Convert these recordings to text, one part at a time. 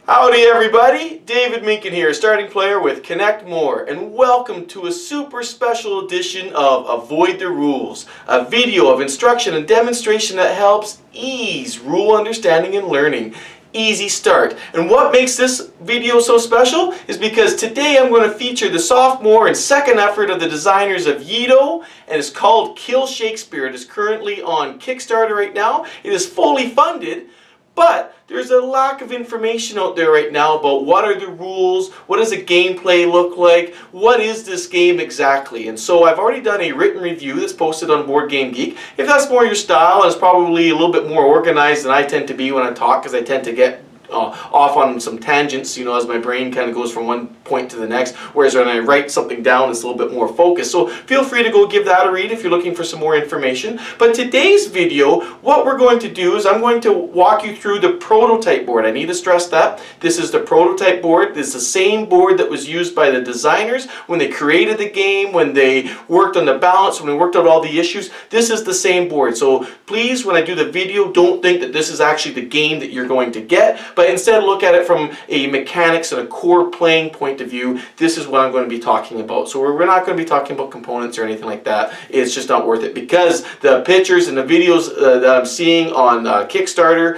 Howdy everybody, David Minkin here, starting player with Connect More, and welcome to a super special edition of Avoid the Rules, a video of instruction and demonstration that helps ease rule understanding and learning. Easy start. And what makes this video so special is because today I'm going to feature the sophomore and second effort of the designers of Yedo, and it's called Kill Shakespeare. It is currently on Kickstarter right now. It is fully funded, but there's a lack of information out there right now about what are the rules, what does the gameplay look like, what is this game exactly. And so I've already done a written review that's posted on Board Game Geek. If that's more your style, and it's probably a little bit more organized than I tend to be when I talk, because I tend to get off on some tangents, you know, as my brain kind of goes from one point to the next, whereas when I write something down it's a little bit more focused. So feel free to go give that a read if you're looking for some more information. But today's video, what we're going to do is I'm going to walk you through the prototype board. I need to stress that. This is the prototype board. This is the same board that was used by the designers when they created the game, when they worked on the balance, when they worked out all the issues. This is the same board. So please, when I do the video, don't think that this is actually the game that you're going to get, but instead look at it from a mechanics and a core playing point of view. This is what I'm going to be talking about. So we're not going to be talking about components or anything like that. It's just not worth it, because the pictures and the videos that I'm seeing on Kickstarter,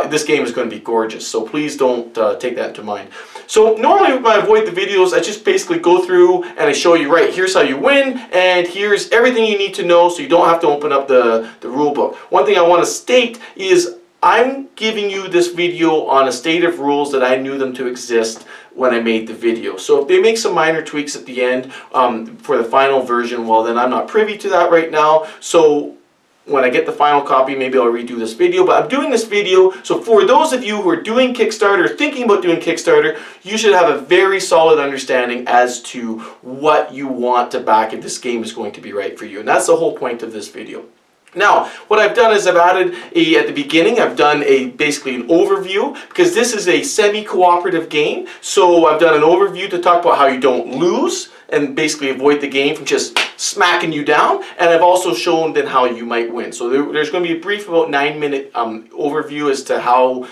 this game is going to be gorgeous. So please don't take that into mind. So normally when I avoid the videos, I just basically go through and I show you, right, here's how you win, and here's everything you need to know so you don't have to open up the rule book. One thing I want to state is I'm giving you this video on a state of rules that I knew them to exist when I made the video. So if they make some minor tweaks at the end for the final version, well then I'm not privy to that right now. So when I get the final copy, maybe I'll redo this video. But I'm doing this video so for those of you who are doing Kickstarter, thinking about doing Kickstarter, you should have a very solid understanding as to what you want to back if this game is going to be right for you. And that's the whole point of this video. Now, what I've done is I've added at the beginning, I've done basically an overview, because this is a semi-cooperative game. So I've done an overview to talk about how you don't lose and basically avoid the game from just smacking you down. And I've also shown then how you might win. So there's going to be a brief about 9-minute overview as to how,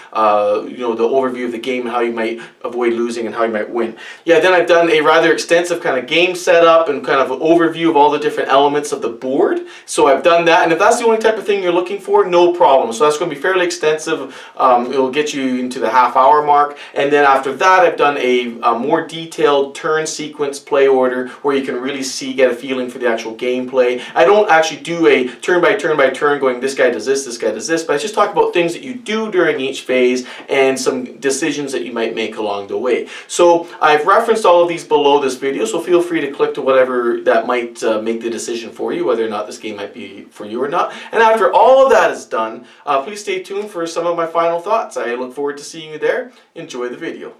you know, the overview of the game and how you might avoid losing and how you might win. Yeah, then I've done a rather extensive kind of game setup and kind of an overview of all the different elements of the board. So I've done that, and if that's the only type of thing you're looking for, no problem. So that's going to be fairly extensive. It'll get you into the half-hour mark. And then after that, I've done a more detailed turn sequence play order where you can really get a feeling for the actual gameplay. I don't actually do a turn by turn by turn going this guy does this guy does this, but I just talk about things that you do during each phase and some decisions that you might make along the way. So I've referenced all of these below this video, so feel free to click to whatever that might make the decision for you, whether or not this game might be for you or not. And after all of that is done, please stay tuned for some of my final thoughts. I look forward to seeing you there. Enjoy the video.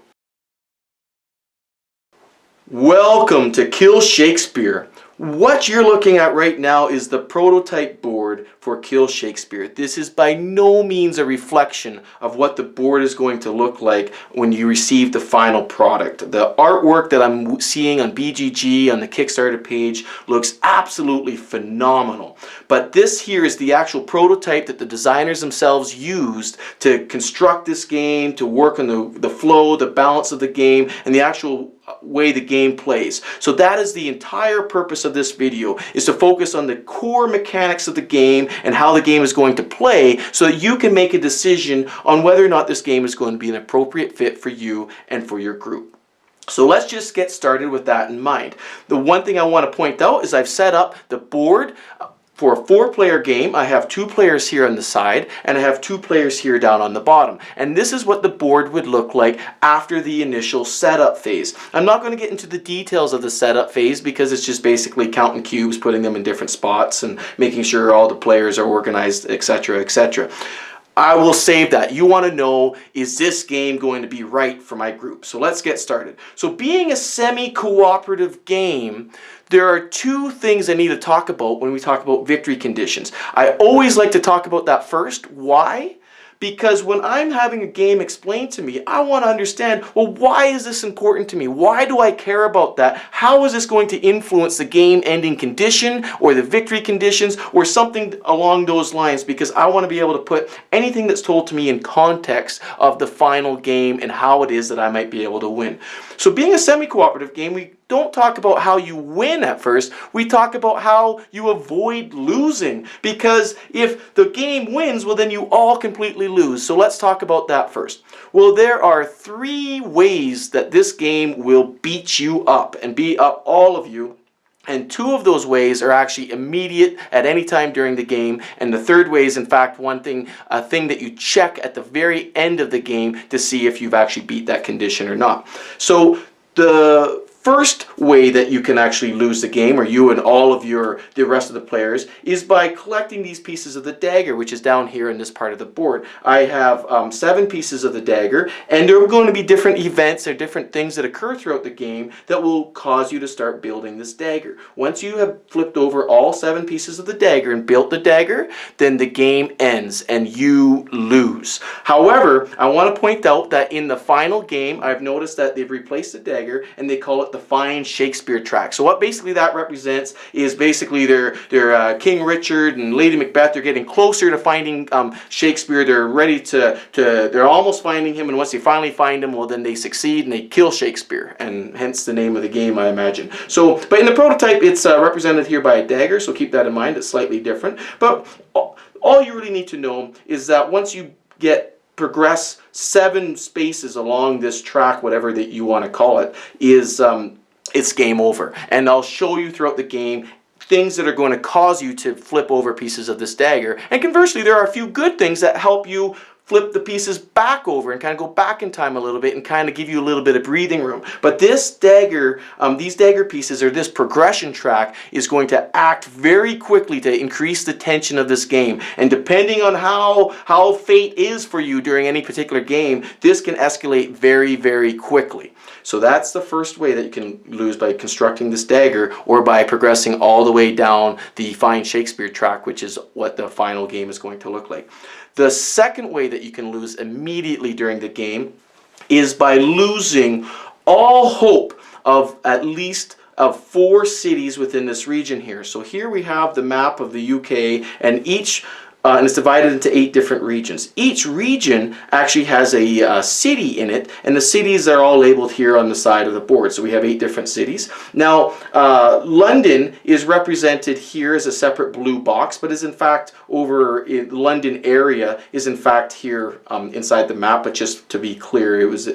Welcome to Kill Shakespeare. What you're looking at right now is the prototype board for Kill Shakespeare. This is by no means a reflection of what the board is going to look like when you receive the final product. The artwork that I'm seeing on BGG on the Kickstarter page looks absolutely phenomenal. But this here is the actual prototype that the designers themselves used to construct this game, to work on the flow, the balance of the game, and the actual way the game plays. So that is the entire purpose of this video, is to focus on the core mechanics of the game and how the game is going to play so that you can make a decision on whether or not this game is going to be an appropriate fit for you and for your group. So let's just get started with that in mind. The one thing I want to point out is I've set up the board for a 4-player game. I have 2 players here on the side, and I have 2 players here down on the bottom. And this is what the board would look like after the initial setup phase. I'm not going to get into the details of the setup phase because it's just basically counting cubes, putting them in different spots, and making sure all the players are organized, etc., etc. I will save that. You want to know, is this game going to be right for my group? So let's get started. So being a semi-cooperative game, there are 2 things I need to talk about when we talk about victory conditions. I always like to talk about that first. Why? Because when I'm having a game explained to me, I want to understand, well, why is this important to me? Why do I care about that? How is this going to influence the game ending condition or the victory conditions or something along those lines? Because I want to be able to put anything that's told to me in context of the final game and how it is that I might be able to win. So being a semi-cooperative game, we don't talk about how you win at first. We talk about how you avoid losing. Because if the game wins, well, then you all completely lose. So let's talk about that first. Well, there are 3 ways that this game will beat you up and beat up all of you. And 2 of those ways are actually immediate at any time during the game. And the 3rd way is, in fact, a thing that you check at the very end of the game to see if you've actually beat that condition or not. So the first way that you can actually lose the game, or you and all of the rest of the players, is by collecting these pieces of the dagger, which is down here in this part of the board. I have 7 pieces of the dagger, and there are going to be different events or different things that occur throughout the game that will cause you to start building this dagger. Once you have flipped over all 7 pieces of the dagger and built the dagger, then the game ends and you lose. However, I want to point out that in the final game, I've noticed that they've replaced the dagger and they call it the Find Shakespeare track. So what basically that represents is basically their King Richard and Lady Macbeth. They're getting closer to finding Shakespeare. They're ready they're almost finding him, and once they finally find him, well, then they succeed and they kill Shakespeare, and hence the name of the game, I imagine. So, but in the prototype, it's represented here by a dagger, so keep that in mind. It's slightly different. But all you really need to know is that once you progress 7 spaces along this track, whatever that you want to call it, it's game over. And I'll show you throughout the game things that are going to cause you to flip over pieces of this dagger. And conversely, there are a few good things that help you flip the pieces back over and kind of go back in time a little bit and kind of give you a little bit of breathing room. But this dagger, these dagger pieces, or this progression track, is going to act very quickly to increase the tension of this game. And depending on how fate is for you during any particular game, this can escalate very, very quickly. So that's the first way that you can lose, by constructing this dagger or by progressing all the way down the Find Shakespeare track, which is what the final game is going to look like. The second way that you can lose immediately during the game is by losing all hope of at least 4 cities within this region here. So here we have the map of the UK, and and it's divided into 8 different regions. Each region actually has a city in it, and the cities are all labeled here on the side of the board. So we have 8 different cities. Now, London is represented here as a separate blue box, but is in fact over in the London area is in fact here inside the map. But just to be clear, it was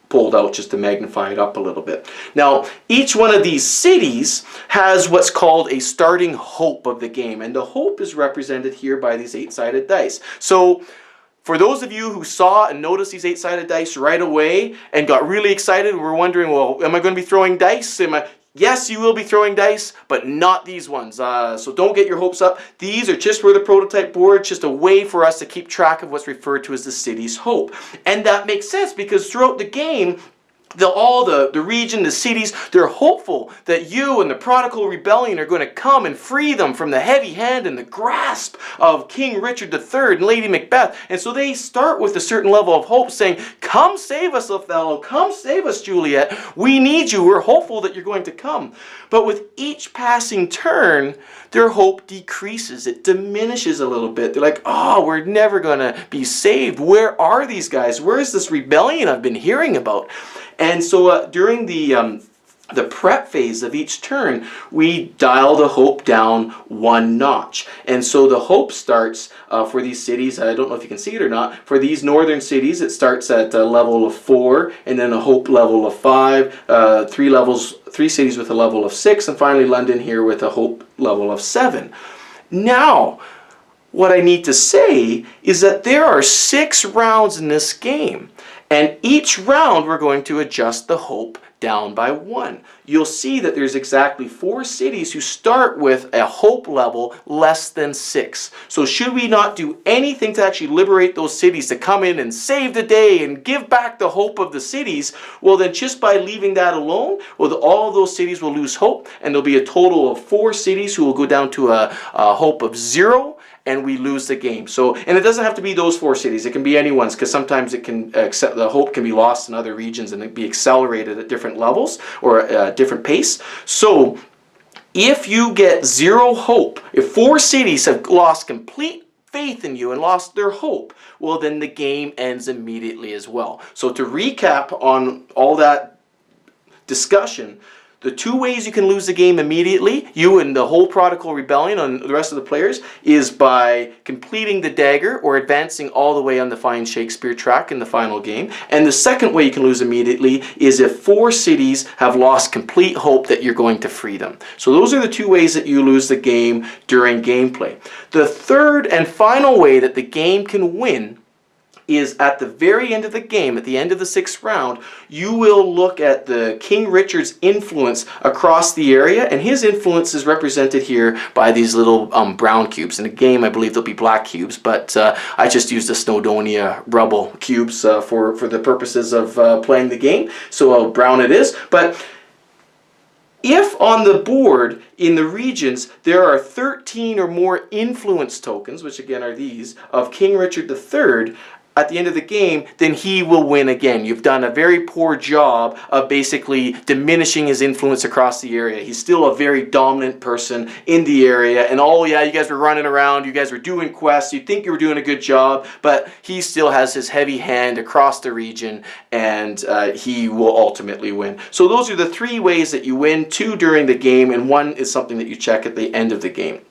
pulled out just to magnify it up a little bit. Now, each one of these cities has what's called a starting hope of the game, and the hope is represented here by these 8-sided dice. So for those of you who saw and noticed these 8-sided dice right away and got really excited and were wondering, well, am I going to be throwing dice? Yes, you will be throwing dice, but not these ones. So don't get your hopes up. These are just for the prototype board, just a way for us to keep track of what's referred to as the city's hope. And that makes sense because throughout the game, the region, the cities, they're hopeful that you and the prodigal rebellion are going to come and free them from the heavy hand and the grasp of King Richard III and Lady Macbeth. And so they start with a certain level of hope, saying, come save us, Othello, come save us, Juliet. We need you. We're hopeful that you're going to come. But with each passing turn, their hope decreases. It diminishes a little bit. They're like, oh, we're never going to be saved. Where are these guys? Where is this rebellion I've been hearing about? And so during the prep phase of each turn, we dial the hope down 1 notch. And so the hope starts for these cities, I don't know if you can see it or not, for these northern cities it starts at a level of 4, and then a hope level of 5, 3 cities with a level of 6, and finally London here with a hope level of 7. Now, what I need to say is that there are 6 rounds in this game. And each round we're going to adjust the hope down by 1. You'll see that there's exactly 4 cities who start with a hope level less than 6. So should we not do anything to actually liberate those cities to come in and save the day and give back the hope of the cities, well then just by leaving that alone, well all of those cities will lose hope, and there'll be a total of 4 cities who will go down to a hope of 0. and we lose the game. So, and it doesn't have to be those 4 cities. It can be anyone's, because sometimes it can the hope can be lost in other regions and it be accelerated at different levels or a different pace. So if you get 0 hope, if 4 cities have lost complete faith in you and lost their hope, well, then the game ends immediately as well. So to recap on all that discussion, the 2 ways you can lose the game immediately, you and the whole Prodigal Rebellion and the rest of the players, is by completing the dagger or advancing all the way on the Find Shakespeare track in the final game. And the second way you can lose immediately is if 4 cities have lost complete hope that you're going to free them. So those are the 2 ways that you lose the game during gameplay. The third and final way that the game can win is at the very end of the game, at the end of the 6th round, you will look at the King Richard's influence across the area, and his influence is represented here by these little brown cubes. In the game, I believe they'll be black cubes, but I just used the Snowdonia rubble cubes for the purposes of playing the game, so brown it is. But if on the board in the regions there are 13 or more influence tokens, which again are these, of King Richard III, at the end of the game, then he will win again. You've done a very poor job of basically diminishing his influence across the area. He's still a very dominant person in the area, and oh yeah, you guys were running around, you guys were doing quests, you think you were doing a good job, but he still has his heavy hand across the region, and he will ultimately win. So those are the 3 ways that you win, 2 during the game, and 1 is something that you check at the end of the game.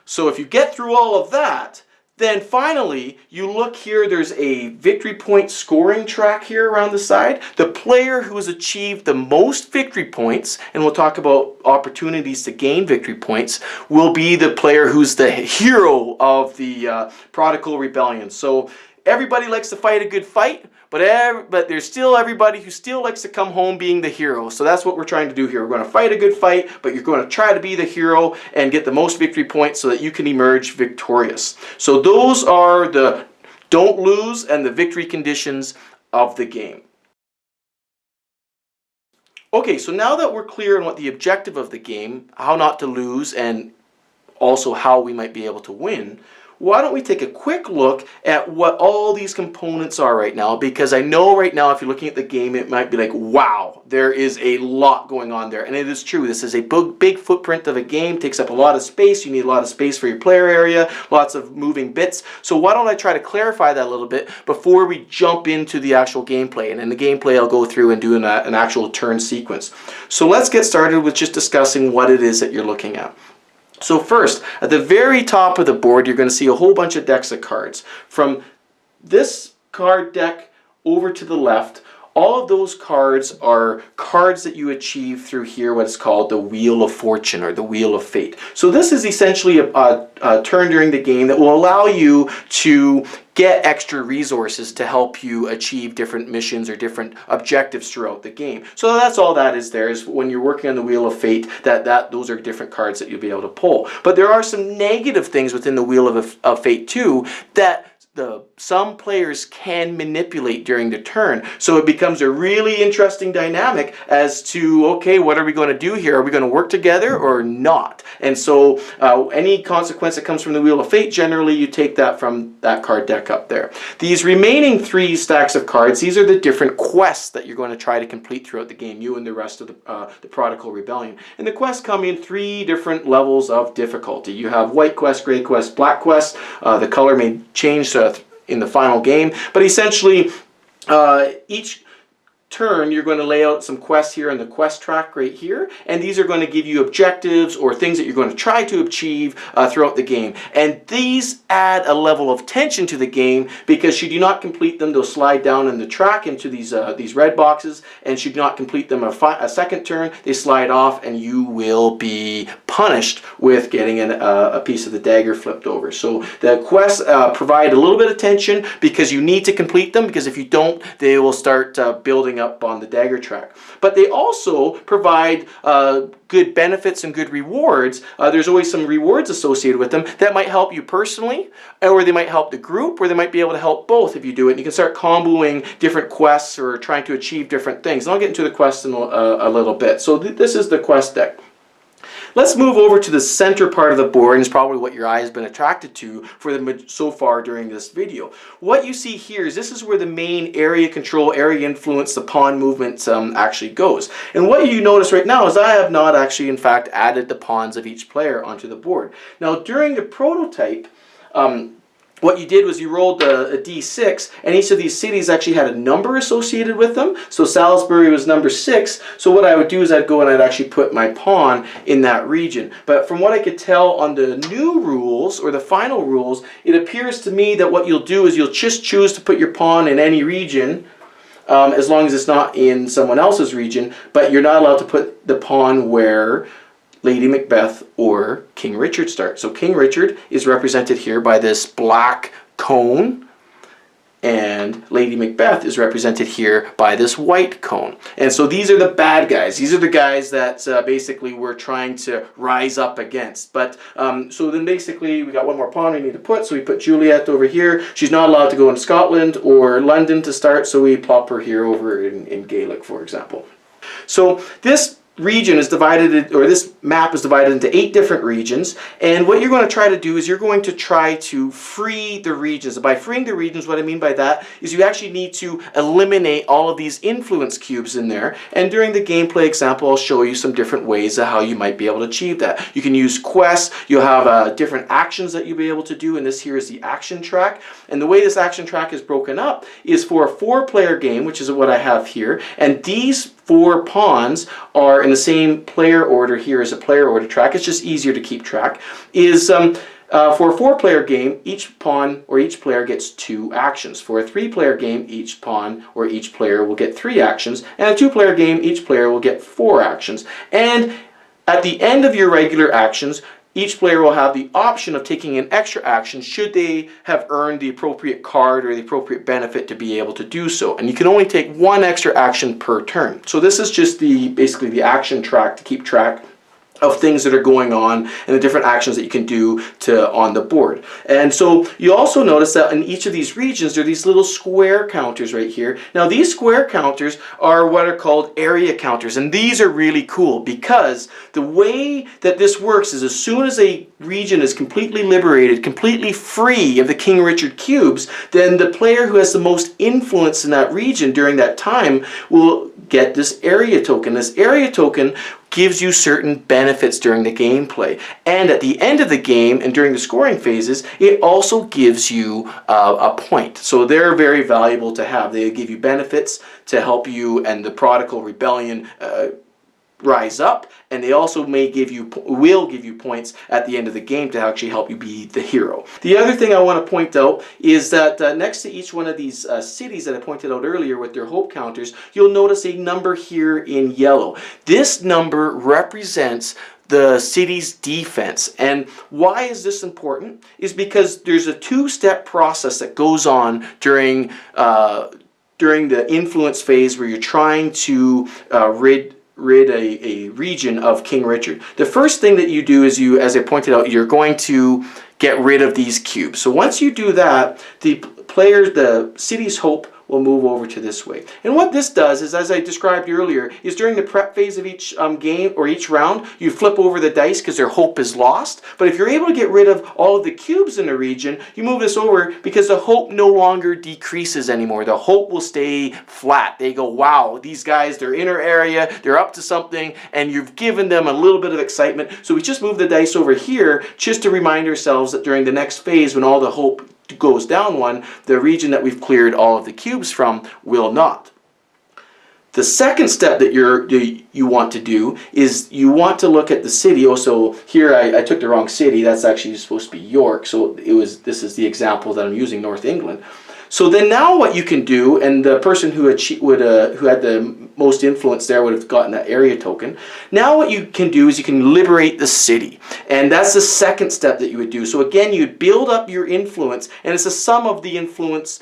So if you get through all of that, then finally, you look here, there's a victory point scoring track here around the side. The player who has achieved the most victory points, and we'll talk about opportunities to gain victory points, will be the player who's the hero of the Prodigal Rebellion. So everybody likes to fight a good fight, but there's still everybody who still likes to come home being the hero. So that's what we're trying to do here. We're going to fight a good fight, but you're going to try to be the hero and get the most victory points so that you can emerge victorious. So those are the don't lose and the victory conditions of the game. Okay, so now that we're clear on what the objective of the game, how not to lose, and also how we might be able to win, why don't we take a quick look at what all these components are right now, because I know right now if you're looking at the game it might be like, wow, there is a lot going on there, and it is true. This is a big footprint of a game, takes up a lot of space, you need a lot of space for your player area, lots of moving bits. So why don't I try to clarify that a little bit before we jump into the actual gameplay, and in the gameplay I'll go through and do an actual turn sequence. So let's get started with just discussing what it is that you're looking at. So first, at the very top of the board, you're going to see a whole bunch of decks of cards. From this card deck over to the left, all of those cards are cards that you achieve through here, what's called the Wheel of Fortune or the Wheel of Fate. So this is essentially a turn during the game that will allow you to get extra resources to help you achieve different missions or different objectives throughout the game. So that's all that is there, is when you're working on the Wheel of Fate, those are different cards that you'll be able to pull. But there are some negative things within the Wheel of Fate too that some players can manipulate during the turn. So it becomes a really interesting dynamic as to, okay, what are we going to do here? Are we going to work together or not? And so any consequence that comes from the Wheel of Fate, generally you take that from that card deck up there. These remaining 3 stacks of cards, these are the different quests that you're going to try to complete throughout the game, you and the rest of the Prodigal Rebellion. And the quests come in 3 different levels of difficulty. You have white quest, gray quest, black quest. The color may change in the final game, but essentially each turn you're going to lay out some quests here on the quest track right here, and these are going to give you objectives or things that you're going to try to achieve throughout the game. And these add a level of tension to the game, because should you not complete them, they'll slide down in the track into these red boxes, and should you not complete them a second turn, they slide off and you will be punished with getting a piece of the dagger flipped over. So the quests provide a little bit of tension because you need to complete them, because if you don't, they will start building up on the dagger track. But they also provide good benefits and good rewards. There's always some rewards associated with them that might help you personally, or they might help the group, or they might be able to help both if you do it. And you can start comboing different quests or trying to achieve different things. And I'll get into the quests in a little bit. So this is the quest deck. Let's move over to the center part of the board, and it's probably what your eye has been attracted to so far during this video. What you see here is this is where the main area control, area influence, the pawn movement actually goes. And what you notice right now is I have not actually in fact added the pawns of each player onto the board. Now during the prototype, what you did was you rolled a d6, and each of these cities actually had a number associated with them. So Salisbury was number 6. So what I would do is I'd go and I'd actually put my pawn in that region. But from what I could tell on the new rules, or the final rules, it appears to me that what you'll do is you'll just choose to put your pawn in any region, as long as it's not in someone else's region, but you're not allowed to put the pawn where Lady Macbeth or King Richard start. So King Richard is represented here by this black cone, and Lady Macbeth is represented here by this white cone. And so these are the bad guys. These are the guys that basically we're trying to rise up against. But so then basically we got one more pawn we need to put, so we put Juliet over here. She's not allowed to go in Scotland or London to start, so we plop her here over in Gaelic, for example. So this region is divided, or this map is divided into 8 different regions, and what you're going to try to do is you're going to try to free the regions. And by freeing the regions, what I mean by that is you actually need to eliminate all of these influence cubes in there, and during the gameplay example I'll show you some different ways of how you might be able to achieve that. You can use quests, you'll have different actions that you'll be able to do, and this here is the action track. And the way this action track is broken up is for a 4-player game, which is what I have here, and these 4 pawns are in the same player order here as a player order track. It's just easier to keep track. Is for a 4-player game, each pawn or each player gets 2 actions. For a 3-player game, each pawn or each player will get 3 actions. And a 2-player game, each player will get 4 actions. And at the end of your regular actions, each player will have the option of taking an extra action should they have earned the appropriate card or the appropriate benefit to be able to do so. And you can only take 1 extra action per turn. So this is just basically the action track to keep track of things that are going on and the different actions that you can do on the board. And so you also notice that in each of these regions there are these little square counters right here. Now these square counters are what are called area counters, and these are really cool because the way that this works is as soon as a region is completely liberated, completely free of the King Richard cubes, then the player who has the most influence in that region during that time will get this area token. This area token gives you certain benefits during the gameplay, and at the end of the game and during the scoring phases it also gives you a point. So they're very valuable to have. They give you benefits to help you and the Prodigal Rebellion rise up, and they also will give you points at the end of the game to actually help you be the hero. The other thing I want to point out is that next to each one of these cities that I pointed out earlier with their hope counters, you'll notice a number here in yellow. This number represents the city's defense. And why is this important? Is because there's a 2-step process that goes on during the influence phase where you're trying to rid a region of King Richard. The first thing that you do is as I pointed out, you're going to get rid of these cubes. So once you do that, the city's hope will move over to this way. And what this does is, as I described earlier, is during the prep phase of each game or each round, you flip over the dice because their hope is lost. But if you're able to get rid of all of the cubes in the region, you move this over because the hope no longer decreases anymore. The hope will stay flat. They go, wow, these guys, they're in our area, they're up to something, and you've given them a little bit of excitement. So we just move the dice over here just to remind ourselves that during the next phase, when all the hope goes down 1, the region that we've cleared all of the cubes from will not. The second step that you want to do is you want to look at the city. Oh, so here I took the wrong city. That's actually supposed to be York. So this is the example that I'm using, North England. So then now what you can do, and the person who had the most influence there would have gotten that area token. Now what you can do is you can liberate the city. And that's the second step that you would do. So again, you'd build up your influence, and it's the sum of the influence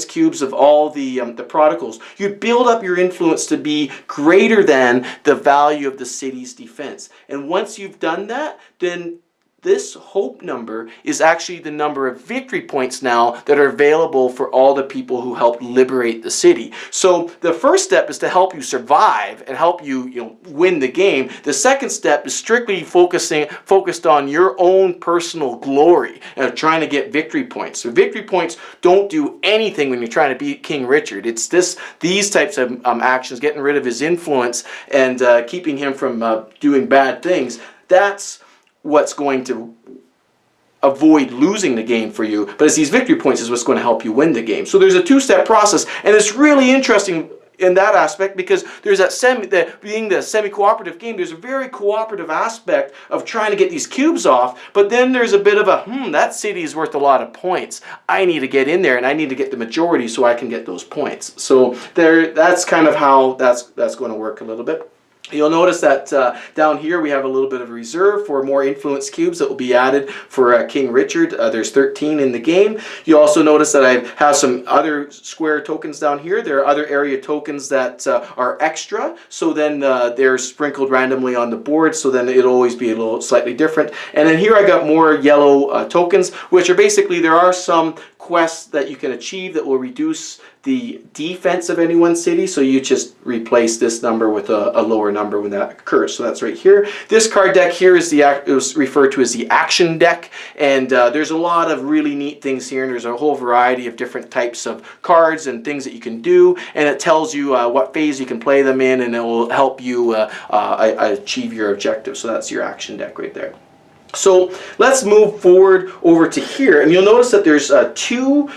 cubes of all the prodigals. You'd build up your influence to be greater than the value of the city's defense. And once you've done that, then this hope number is actually the number of victory points now that are available for all the people who helped liberate the city. So the first step is to help you survive and help you, win the game. The second step is strictly focused on your own personal glory and trying to get victory points. So victory points don't do anything when you're trying to beat King Richard. It's these types of actions, getting rid of his influence and keeping him from doing bad things. That's what's going to avoid losing the game for you, but it's these victory points is what's going to help you win the game. So there's a two-step process, and it's really interesting in that aspect because there's being the semi-cooperative game, there's a very cooperative aspect of trying to get these cubes off, but then there's a bit of a, that city is worth a lot of points. I need to get in there and I need to get the majority so I can get those points. So that's kind of how that's going to work a little bit. You'll notice that down here we have a little bit of a reserve for more influence cubes that will be added for King Richard. There's 13 in the game. You also notice that I have some other square tokens down here. There are other area tokens that are extra, so then they're sprinkled randomly on the board, so then it'll always be a little slightly different. And then here I got more yellow tokens, which are basically, there are some quests that you can achieve that will reduce the defense of any one city, so you just replace this number with a lower number when that occurs. So that's right here. This card deck here is it was referred to as the action deck, and there's a lot of really neat things here, and there's a whole variety of different types of cards and things that you can do, and it tells you what phase you can play them in, and it will help you achieve your objective. So that's your action deck right there. So let's move forward over to here, and you'll notice that there's two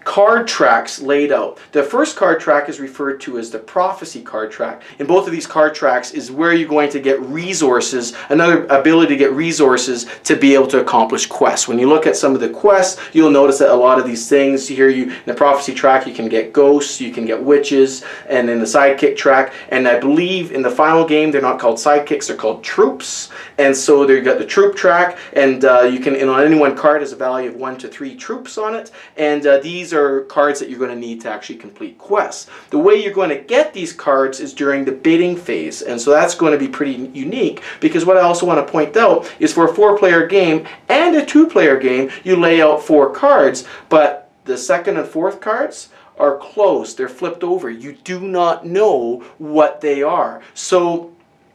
card tracks laid out. The first card track is referred to as the prophecy card track. In both of these card tracks is where you're going to get resources, another ability to get resources to be able to accomplish quests. When you look at some of the quests, you'll notice that a lot of these things here, in the prophecy track you can get ghosts, you can get witches, and in the sidekick track, and I believe in the final game they're not called sidekicks, they're called troops. And so there you got the troop track, and you can, on any one card has a value of 1 to 3 troops on it, and these are cards that you're going to need to actually complete quests. The way you're going to get these cards is during the bidding phase, and so that's going to be pretty unique, because what I also want to point out is for a 4-player game and a 2-player game, you lay out 4 cards, but the second and fourth cards are closed, they're flipped over. You do not know what they are. So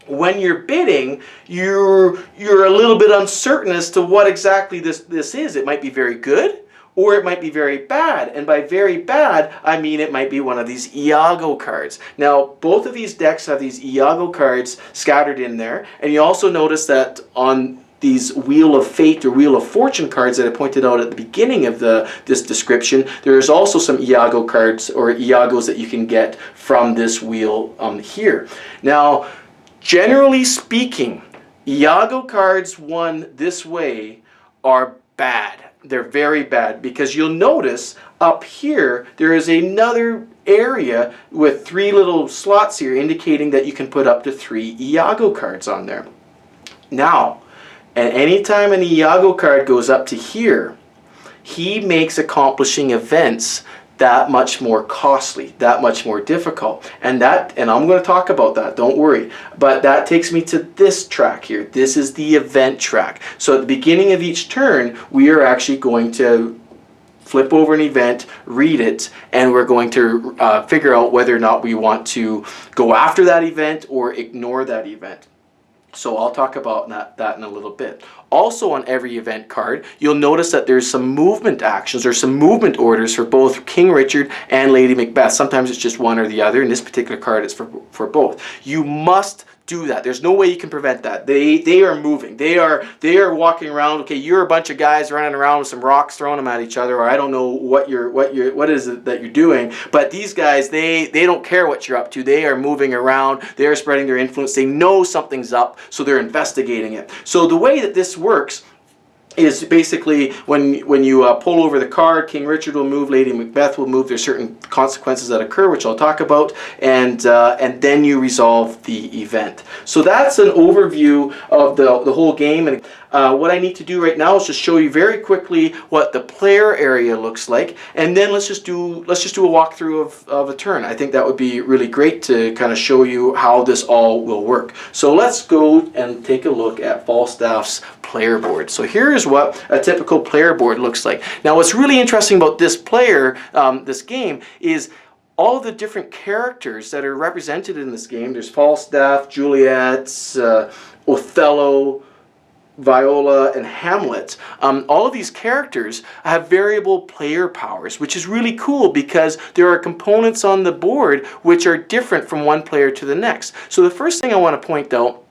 when you're bidding, you're a little bit uncertain as to what exactly this is. It might be very good, or it might be very bad. And by very bad, I mean it might be one of these Iago cards. Now, both of these decks have these Iago cards scattered in there. And you also notice that on these Wheel of Fate or Wheel of Fortune cards that I pointed out at the beginning of this description, there's also some Iago cards or Iagos that you can get from this wheel here. Now, generally speaking, Iago cards won this way are bad. They're very bad, because you'll notice up here there is another area with 3 little slots here indicating that you can put up to 3 Iago cards on there. Now, at any time an Iago card goes up to here, he makes accomplishing events that much more costly, that much more difficult. And I'm going to talk about that, don't worry. But that takes me to this track here. This is the event track. So at the beginning of each turn, we are actually going to flip over an event, read it, and we're going to figure out whether or not we want to go after that event or ignore that event. So I'll talk about that in a little bit. Also on every event card, you'll notice that there's some movement actions or some movement orders for both King Richard and Lady Macbeth. Sometimes it's just one or the other. In this particular card, it's for both. You must do that. There's no way you can prevent that. They are moving. They are walking around. Okay, you're a bunch of guys running around with some rocks, throwing them at each other, or I don't know what is it that you're doing. But these guys, they don't care what you're up to. They are moving around. They are spreading their influence. They know something's up, so they're investigating it. So the way that this works is basically when you pull over the card, King Richard will move, Lady Macbeth will move. There's certain consequences that occur, which I'll talk about, and then you resolve the event. So that's an overview of the whole game. And what I need to do right now is just show you very quickly what the player area looks like, and then let's just do a walkthrough of a turn. I think that would be really great to kind of show you how this all will work. So let's go and take a look at Falstaff's player board. So here is what a typical player board looks like. Now, what's really interesting about this this game, is all the different characters that are represented in this game. There's Falstaff, Juliet, Othello, Viola, and Hamlet. All of these characters have variable player powers, which is really cool because there are components on the board which are different from one player to the next. So the first thing I want to point out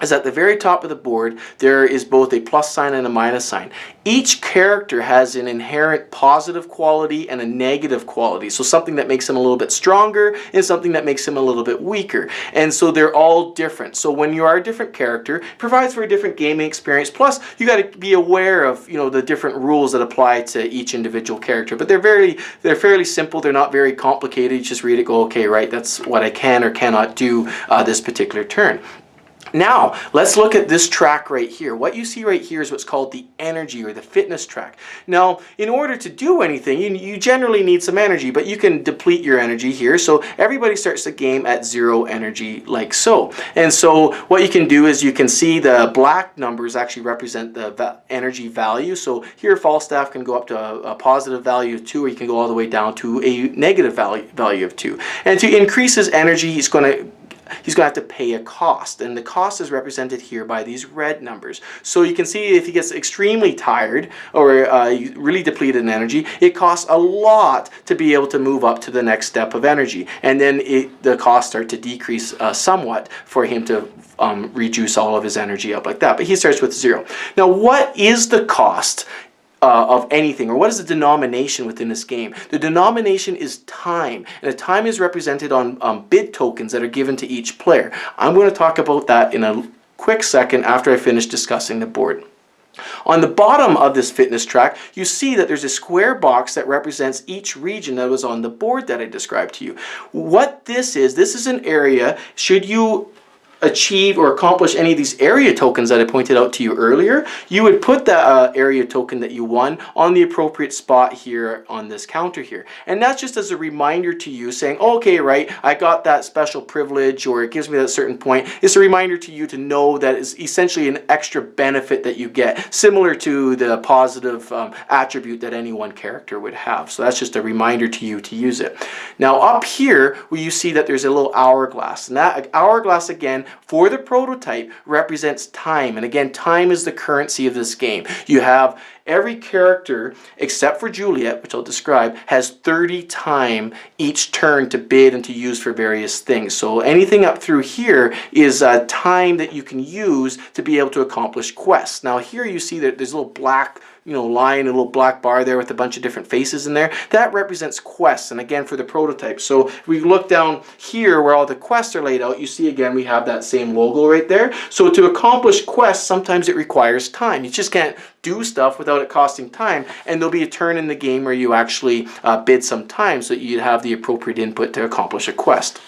is at the very top of the board there is both a plus sign and a minus sign. Each character has an inherent positive quality and a negative quality, so something that makes him a little bit stronger and something that makes him a little bit weaker, and so they're all different. So when you are a different character, it provides for a different gaming experience. Plus you got to be aware of the different rules that apply to each individual character, but they're fairly simple. They're not very complicated. You just read it, go, okay, right, that's what I can or cannot do this particular turn. Now, let's look at this track right here. What you see right here is what's called the energy or the fitness track. Now, in order to do anything, you generally need some energy, but you can deplete your energy here. So everybody starts the game at 0 energy, like so. And so what you can do is you can see the black numbers actually represent the energy value. So here Falstaff can go up to a positive value of 2, or you can go all the way down to a negative value of 2. And to increase his energy, he's going to have to pay a cost, and the cost is represented here by these red numbers. So you can see if he gets extremely tired or really depleted in energy, it costs a lot to be able to move up to the next step of energy, and then the costs start to decrease somewhat for him to reduce all of his energy up like that. But he starts with 0. Now, what is the cost of anything, or what is the denomination within this game? The denomination is time, and the time is represented on bid tokens that are given to each player. I'm going to talk about that in a quick second after I finish discussing the board. On the bottom of this fitness track, you see that there's a square box that represents each region that was on the board that I described to you. What this is an area, should you achieve or accomplish any of these area tokens that I pointed out to you earlier, you would put that area token that you won on the appropriate spot here on this counter here. And that's just as a reminder to you saying, okay, right, I got that special privilege, or it gives me that certain point. It's a reminder to you to know that it's essentially an extra benefit that you get, similar to the positive attribute that any one character would have. So that's just a reminder to you to use it. Now up here, where you see that there's a little hourglass, and that hourglass again for the prototype represents time. And again, time is the currency of this game. You have every character except for Juliet, which I'll describe, has 30 time each turn to bid and to use for various things. So anything up through here is time that you can use to be able to accomplish quests. Now here you see that there's a little black line, a little black bar there with a bunch of different faces in there. That represents quests, and again for the prototype. So if we look down here where all the quests are laid out, you see again we have that same logo right there. So to accomplish quests, sometimes it requires time. You just can't do stuff without it costing time, and there'll be a turn in the game where you actually bid some time so that you have the appropriate input to accomplish a quest.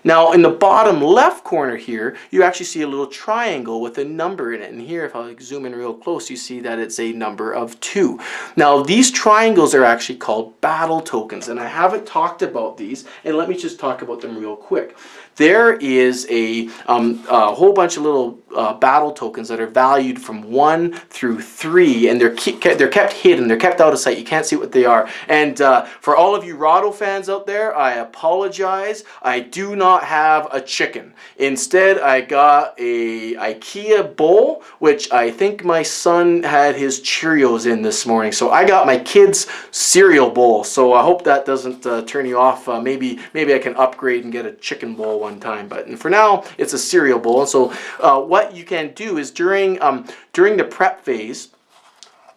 Now in the bottom left corner here, you actually see a little triangle with a number in it. And here, if I zoom in real close, you see that it's a number of 2. Now these triangles are actually called battle tokens, and I haven't talked about these, and let me just talk about them real quick. There is a whole bunch of little battle tokens that are valued from 1 through 3, and they're kept hidden. They're kept out of sight. You can't see what they are. And for all of you Rahdo fans out there, I apologize. I do not have a chicken. Instead, I got a IKEA bowl, which I think my son had his Cheerios in this morning. So I got my kid's cereal bowl. So I hope that doesn't turn you off. Maybe I can upgrade and get a chicken bowl one time, but for now it's a cereal bowl. So what you can do is during the prep phase,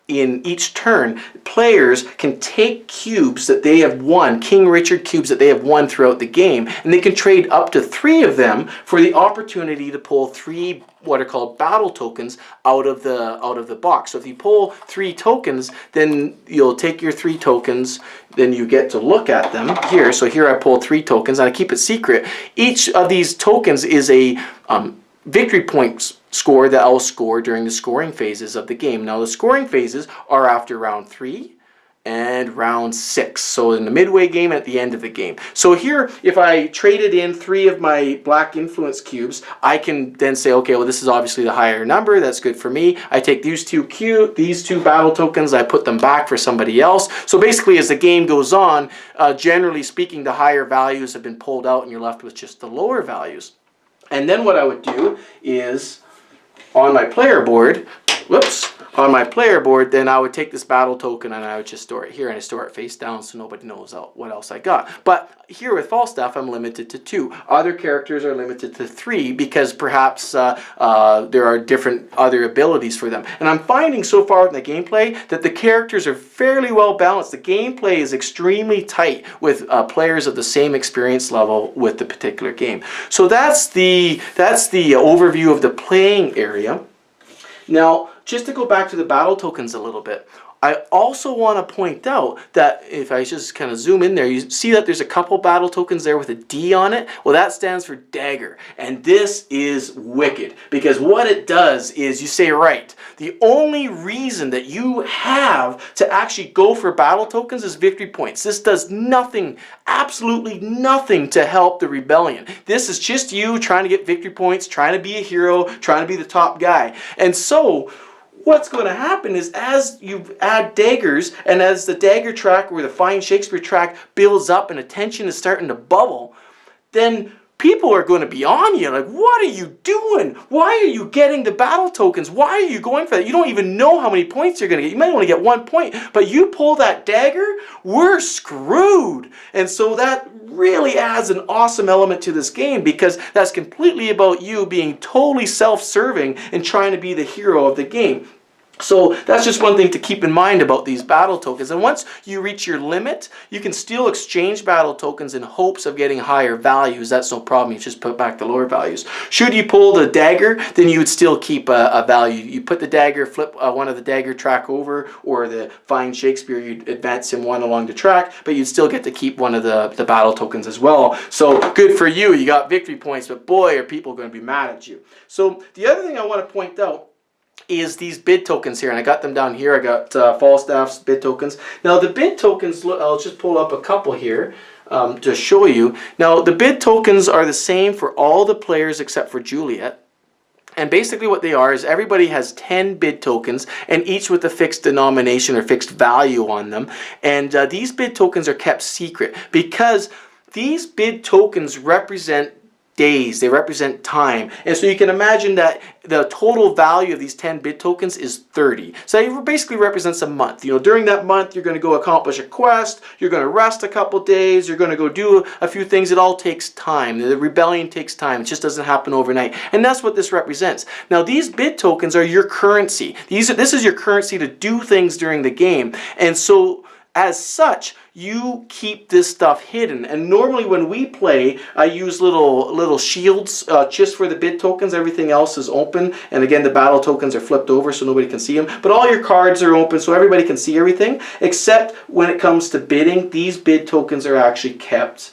in each turn, players can take cubes that they have won, King Richard cubes that they have won throughout the game, and they can trade up to 3 of them for the opportunity to pull 3 what are called battle tokens out of the box. So if you pull 3 tokens, then you'll take your 3 tokens, then you get to look at them here. So here I pulled 3 tokens, and I keep it secret. Each of these tokens is a victory points score that I'll score during the scoring phases of the game. Now the scoring phases are after round 3 and round 6. So in the midway game, at the end of the game. So here, if I traded in 3 of my black influence cubes, I can then say, okay, well, this is obviously the higher number. That's good for me. I take these two battle tokens, I put them back for somebody else. So basically, as the game goes on, generally speaking, the higher values have been pulled out, and you're left with just the lower values. And then what I would do is, on my player board, then I would take this battle token and I would just store it here, and I store it face down so nobody knows what else I got. But here with Falstaff, I'm limited to 2. Other characters are limited to 3 because perhaps there are different other abilities for them. And I'm finding so far in the gameplay that the characters are fairly well balanced. The gameplay is extremely tight with players of the same experience level with the particular game. So that's the overview of the playing area. Now, just to go back to the battle tokens a little bit, I also want to point out that if I just kind of zoom in there, you see that there's a couple battle tokens there with a D on it. Well, that stands for dagger. And this is wicked, because what it does is, you say, right, the only reason that you have to actually go for battle tokens is victory points. This does nothing, absolutely nothing to help the rebellion. This is just you trying to get victory points, trying to be a hero, trying to be the top guy. And so what's going to happen is, as you add daggers, and as the dagger track or the fine Shakespeare track builds up and attention is starting to bubble, then people are going to be on you. Like, what are you doing? Why are you getting the battle tokens? Why are you going for that? You don't even know how many points you're going to get. You might only get 1 point, but you pull that dagger, we're screwed. And so that really adds an awesome element to this game, because that's completely about you being totally self-serving and trying to be the hero of the game. So that's just one thing to keep in mind about these battle tokens. And once you reach your limit, you can still exchange battle tokens in hopes of getting higher values. That's no problem. You just put back the lower values. Should you pull the dagger, then you would still keep a value. You put the dagger, flip one of the dagger track over, or the fine Shakespeare, you'd advance him 1 along the track, but you'd still get to keep one of the battle tokens as well. So good for you. You got victory points, but boy, are people going to be mad at you. So the other thing I want to point out is these bid tokens here, and I got them down here. I got Falstaff's bid tokens. Now the bid tokens, I'll just pull up a couple here to show you. Now the bid tokens are the same for all the players except for Juliet. And basically what they are is, everybody has 10 bid tokens, and each with a fixed denomination or fixed value on them. And these bid tokens are kept secret, because these bid tokens represent days, they represent time. And so you can imagine that the total value of these 10 bid tokens is 30. So it basically represents a month. You know, during that month, you're going to go accomplish a quest, you're going to rest a couple days, you're going to go do a few things. It all takes time. The rebellion takes time. It just doesn't happen overnight. And that's what this represents. Now, these bid tokens are your currency. This is your currency to do things during the game. And so, as such, you keep this stuff hidden. And normally when we play, I use little shields just for the bid tokens. Everything else is open. And again, the battle tokens are flipped over so nobody can see them. But all your cards are open so everybody can see everything. Except when it comes to bidding, these bid tokens are actually kept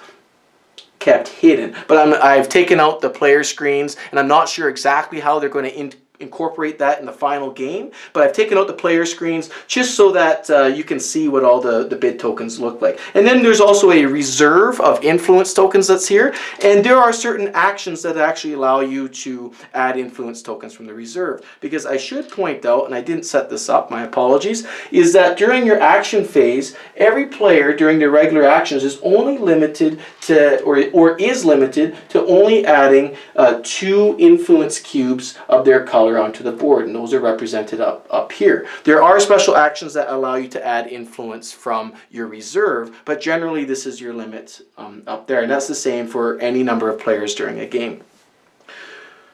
hidden. But I've taken out the player screens, and I'm not sure exactly how they're going to incorporate that in the final game, but I've taken out the player screens just so that you can see what all the bid tokens look like. And then there's also a reserve of influence tokens that's here, and there are certain actions that actually allow you to add influence tokens from the reserve. Because I should point out, and I didn't set this up, my apologies, is that during your action phase, every player during their regular actions is only limited to, or is limited to only adding 2 influence cubes of their color onto the board, and those are represented up here. There are special actions that allow you to add influence from your reserve, but generally this is your limit up there, and that's the same for any number of players during a game.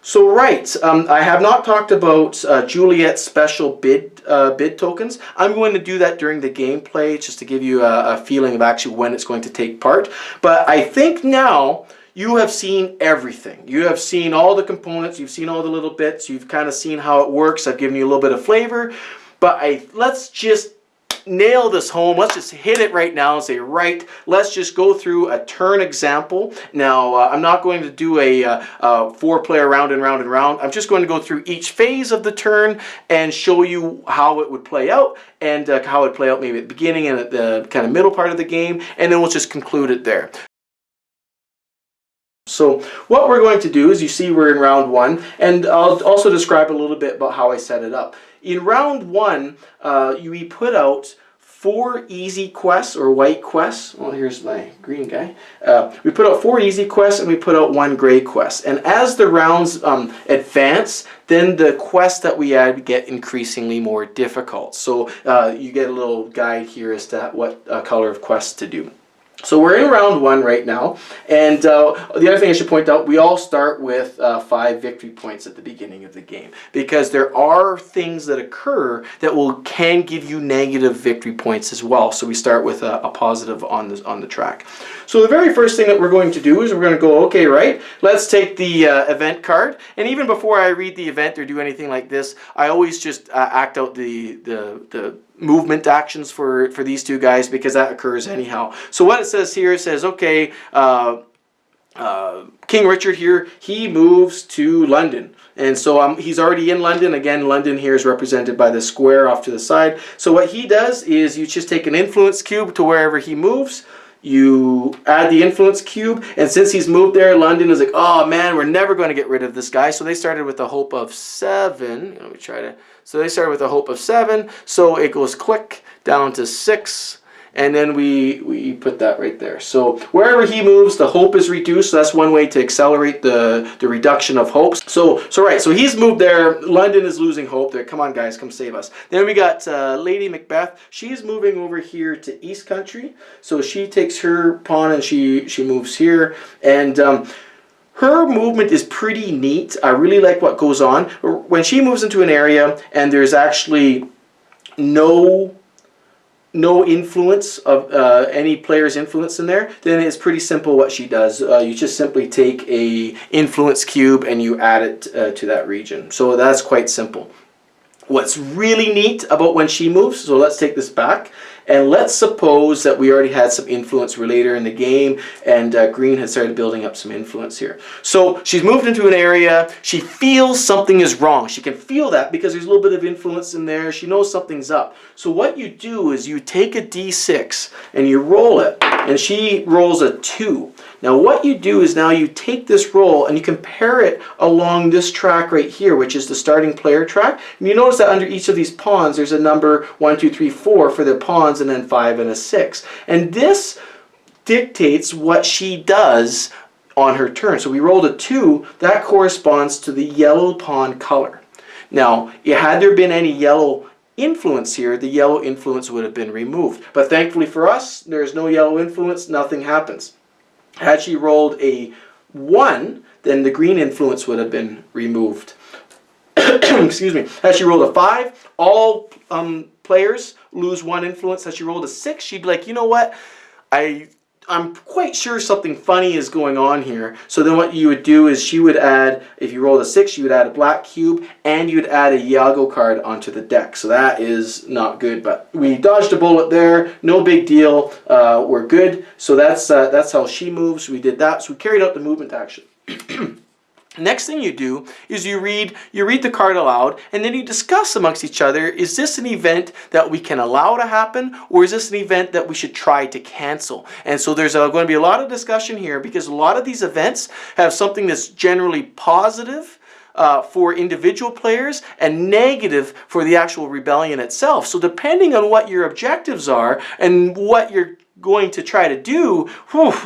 So right, I have not talked about Juliet's special bid tokens. I'm going to do that during the gameplay just to give you a feeling of actually when it's going to take part. But I think now you have seen everything. You have seen all the components, you've seen all the little bits, you've kind of seen how it works. I've given you a little bit of flavor, but let's just nail this home. Let's just hit it right now and say, right, let's just go through a turn example. Now, I'm not going to do a 4-player round and round and round. I'm just going to go through each phase of the turn and show you how it would play out, and how it would play out maybe at the beginning and at the kind of middle part of the game, and then we'll just conclude it there. So what we're going to do is, you see we're in round 1, and I'll also describe a little bit about how I set it up. In round 1, we put out 4 easy quests, or white quests. Well, here's my green guy. We put out 4 easy quests, and we put out 1 gray quest. And as the rounds advance, then the quests that we add get increasingly more difficult. So you get a little guide here as to what color of quests to do. So we're in round 1 right now, and the other thing I should point out, we all start with 5 victory points at the beginning of the game, because there are things that occur that can give you negative victory points as well. So we start with a positive on the track. So the very first thing that we're going to do is we're going to go, okay, right, let's take the event card, and even before I read the event or do anything like this, I always just act out the movement actions for these 2 guys, because that occurs anyhow. So what it says here, it says, okay, King Richard here, he moves to London. And so he's already in London. Again, London here is represented by the square off to the side. So what he does is you just take an influence cube to wherever he moves. You add the influence cube, and since he's moved there, London is like, oh man, we're never going to get rid of this guy. So they started with a hope of 7. Let me try to. So they started with a hope of 7. So it goes click down to 6, and then we put that right there. So wherever he moves, the hope is reduced. So that's one way to accelerate the reduction of hopes. So he's moved there. London is losing hope there. Come on, guys, come save us. Then we got Lady Macbeth. She's moving over here to East Country. So she takes her pawn and she moves here. And her movement is pretty neat. I really like what goes on. When she moves into an area and there's actually no influence of any player's influence in there, then it's pretty simple what she does. You just simply take a influence cube and you add it to that region. So that's quite simple. What's really neat about when she moves, so let's take this back, and let's suppose that we already had some influence later in the game, and green had started building up some influence here. So she's moved into an area, she feels something is wrong. She can feel that because there's a little bit of influence in there. She knows something's up. So what you do is you take a d6 and you roll it, and she rolls a 2. Now what you do is now you take this roll and you compare it along this track right here, which is the starting player track. And you notice that under each of these pawns there's a number 1, 2, 3, 4 for the pawns, and then 5 and a 6. And this dictates what she does on her turn. So we rolled a 2, that corresponds to the yellow pawn color. Now, had there been any yellow influence here, the yellow influence would have been removed. But thankfully for us, there's no yellow influence, nothing happens. Had she rolled a 1, then the green influence would have been removed. Excuse me. Had she rolled a 5, all players lose 1 influence. Had she rolled a 6, she'd be like, you know what? I'm quite sure something funny is going on here. So then what you would do is she would add, if you rolled a 6, you would add a black cube, and you'd add a Iago card onto the deck. So that is not good, but we dodged a bullet there. No big deal. We're good. So that's how she moves. We did that. So we carried out the movement action. Next thing you do is you read the card aloud, and then you discuss amongst each other, is this an event that we can allow to happen, or is this an event that we should try to cancel? And so there's going to be a lot of discussion here, because a lot of these events have something that's generally positive for individual players and negative for the actual rebellion itself. So depending on what your objectives are and what you're going to try to do,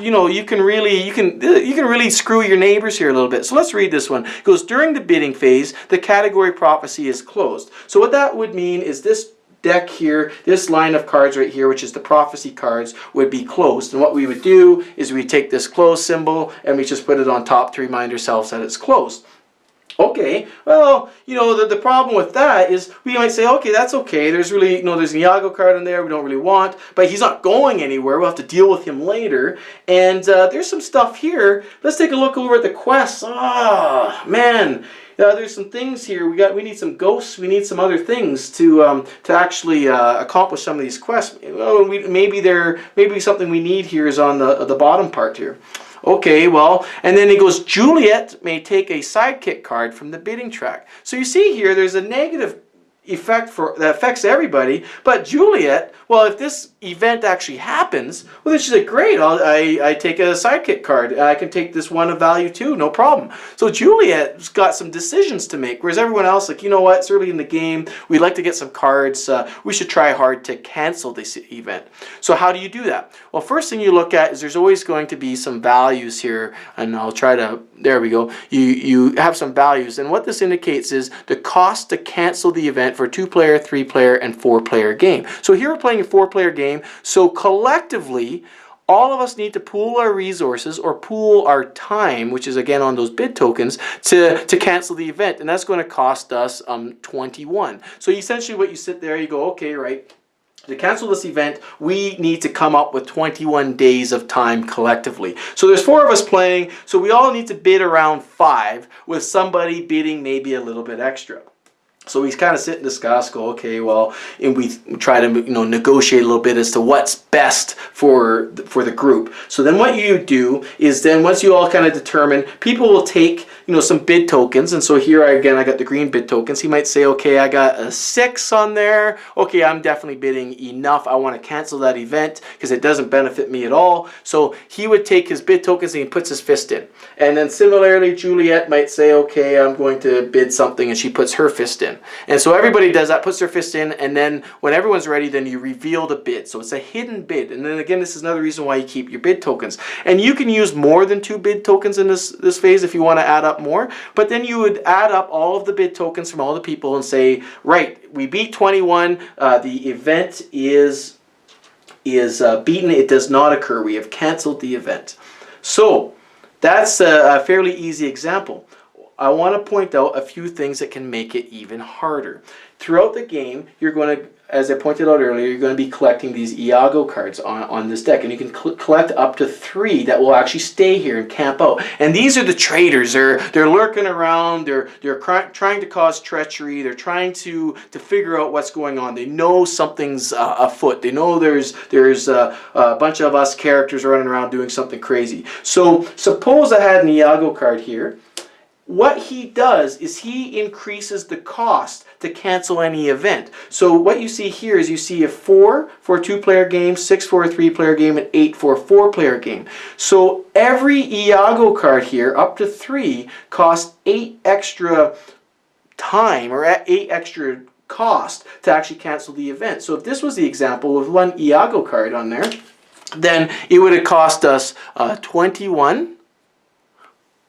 you know, you can really screw your neighbors here a little bit. So let's read this one. It goes, during the bidding phase, the category prophecy is closed. So what that would mean is this deck here, this line of cards right here, which is the prophecy cards, would be closed. And what we would do is we take this close symbol and we just put it on top to remind ourselves that it's closed. Okay, well, the problem with that is we might say, okay, that's okay. There's really, there's an Iago card in there we don't really want, but he's not going anywhere. We'll have to deal with him later. And there's some stuff here. Let's take a look over at the quests. Ah, man. There's some things here. We need some ghosts. We need some other things to actually accomplish some of these quests. Oh, maybe something we need here is on the bottom part here. Okay, well, and then he goes, Juliet may take a sidekick card from the bidding track. So you see here, there's a negative effect that affects everybody, but Juliet, well, if this event actually happens, well, then she's like, great, I take a sidekick card. I can take this one of value too, no problem. So Juliet's got some decisions to make, whereas everyone else, like, you know what, it's early in the game, we'd like to get some cards, we should try hard to cancel this event. So how do you do that? Well, first thing you look at is there's always going to be some values here, and I'll try to, there we go, you have some values, and what this indicates is the cost to cancel the event for a 2-player, 3-player, and 4-player game. So here we're playing a 4-player game, so collectively, all of us need to pool our resources or pool our time, which is again on those bid tokens, to cancel the event, and that's going to cost us 21. So essentially what you sit there, you go, okay, right, to cancel this event, we need to come up with 21 days of time collectively. So there's 4 of us playing, so we all need to bid around 5, with somebody bidding maybe a little bit extra. So we kind of sit and discuss, go, okay, well, and we try to negotiate a little bit as to what's best for the group. So then what you do is then once you all kind of determine, people will take some bid tokens, and so here again I got the green bid tokens. He might say, okay, I got a 6 on there. Okay, I'm definitely bidding enough. I want to cancel that event because it doesn't benefit me at all. So he would take his bid tokens and he puts his fist in. And then similarly, Juliet might say, okay, I'm going to bid something, and she puts her fist in. And so everybody does that, puts their fist in, and then when everyone's ready, then you reveal the bid. So it's a hidden bid. And then again, this is another reason why you keep your bid tokens. And you can use more than 2 bid tokens in this phase if you want to add up more. But then you would add up all of the bid tokens from all the people and say, right, we beat 21. The event is beaten. It does not occur. We have canceled the event. So that's a fairly easy example. I want to point out a few things that can make it even harder. Throughout the game, you're going to, as I pointed out earlier, you're going to be collecting these Iago cards on this deck. And you can collect up to 3 that will actually stay here and camp out. And these are the traitors. They're lurking around. They're trying to cause treachery. They're trying to figure out what's going on. They know something's afoot. They know there's a bunch of us characters running around doing something crazy. So suppose I had an Iago card here. What he does is he increases the cost to cancel any event. So what you see here is you see a 4 for a 2-player game, 6 for a 3-player game, and 8 for a 4-player game. So every Iago card here, up to 3, costs 8 extra time or 8 extra cost to actually cancel the event. So if this was the example with 1 Iago card on there, then it would have cost us 21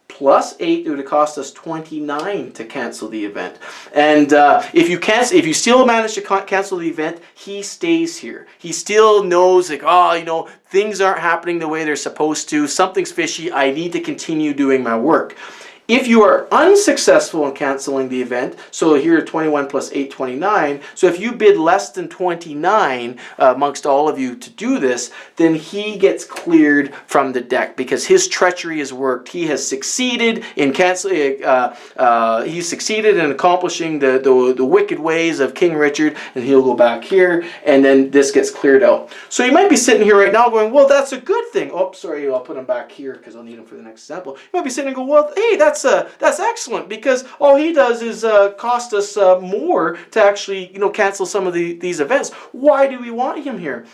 plus 8, it would have cost us 29 to cancel the event. And if you still manage to cancel the event, he stays here. He still knows, like, oh, things aren't happening the way they're supposed to. Something's fishy. I need to continue doing my work. If you are unsuccessful in canceling the event, so here 21 plus 8, 29, so if you bid less than 29 amongst all of you to do this, then he gets cleared from the deck because his treachery has worked. He has succeeded in canceling, he's succeeded in accomplishing the wicked ways of King Richard, and he'll go back here, and then this gets cleared out. So you might be sitting here right now going, well, that's a good thing. Oh, sorry, I'll put him back here because I'll need him for the next example. You might be sitting and go, well, hey, that's excellent because all he does is cost us more to actually cancel some of these events. Why do we want him here?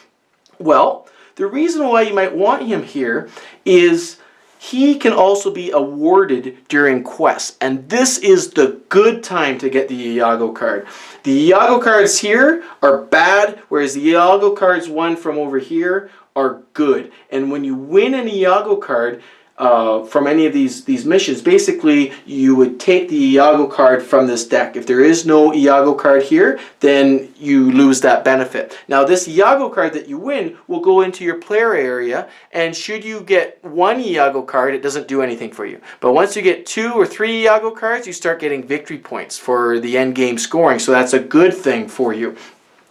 Well, the reason why you might want him here is he can also be awarded during quests, and this is the good time to get the Iago card. The Iago cards here are bad, whereas the Iago cards won from over here are good. And when you win an Iago card, from any of these missions, basically you would take the Iago card from this deck. If there is no Iago card here, then you lose that benefit. Now this Iago card that you win will go into your player area, and should you get one Iago card, it doesn't do anything for you. But once you get 2 or 3 Iago cards, you start getting victory points for the end game scoring, so that's a good thing for you.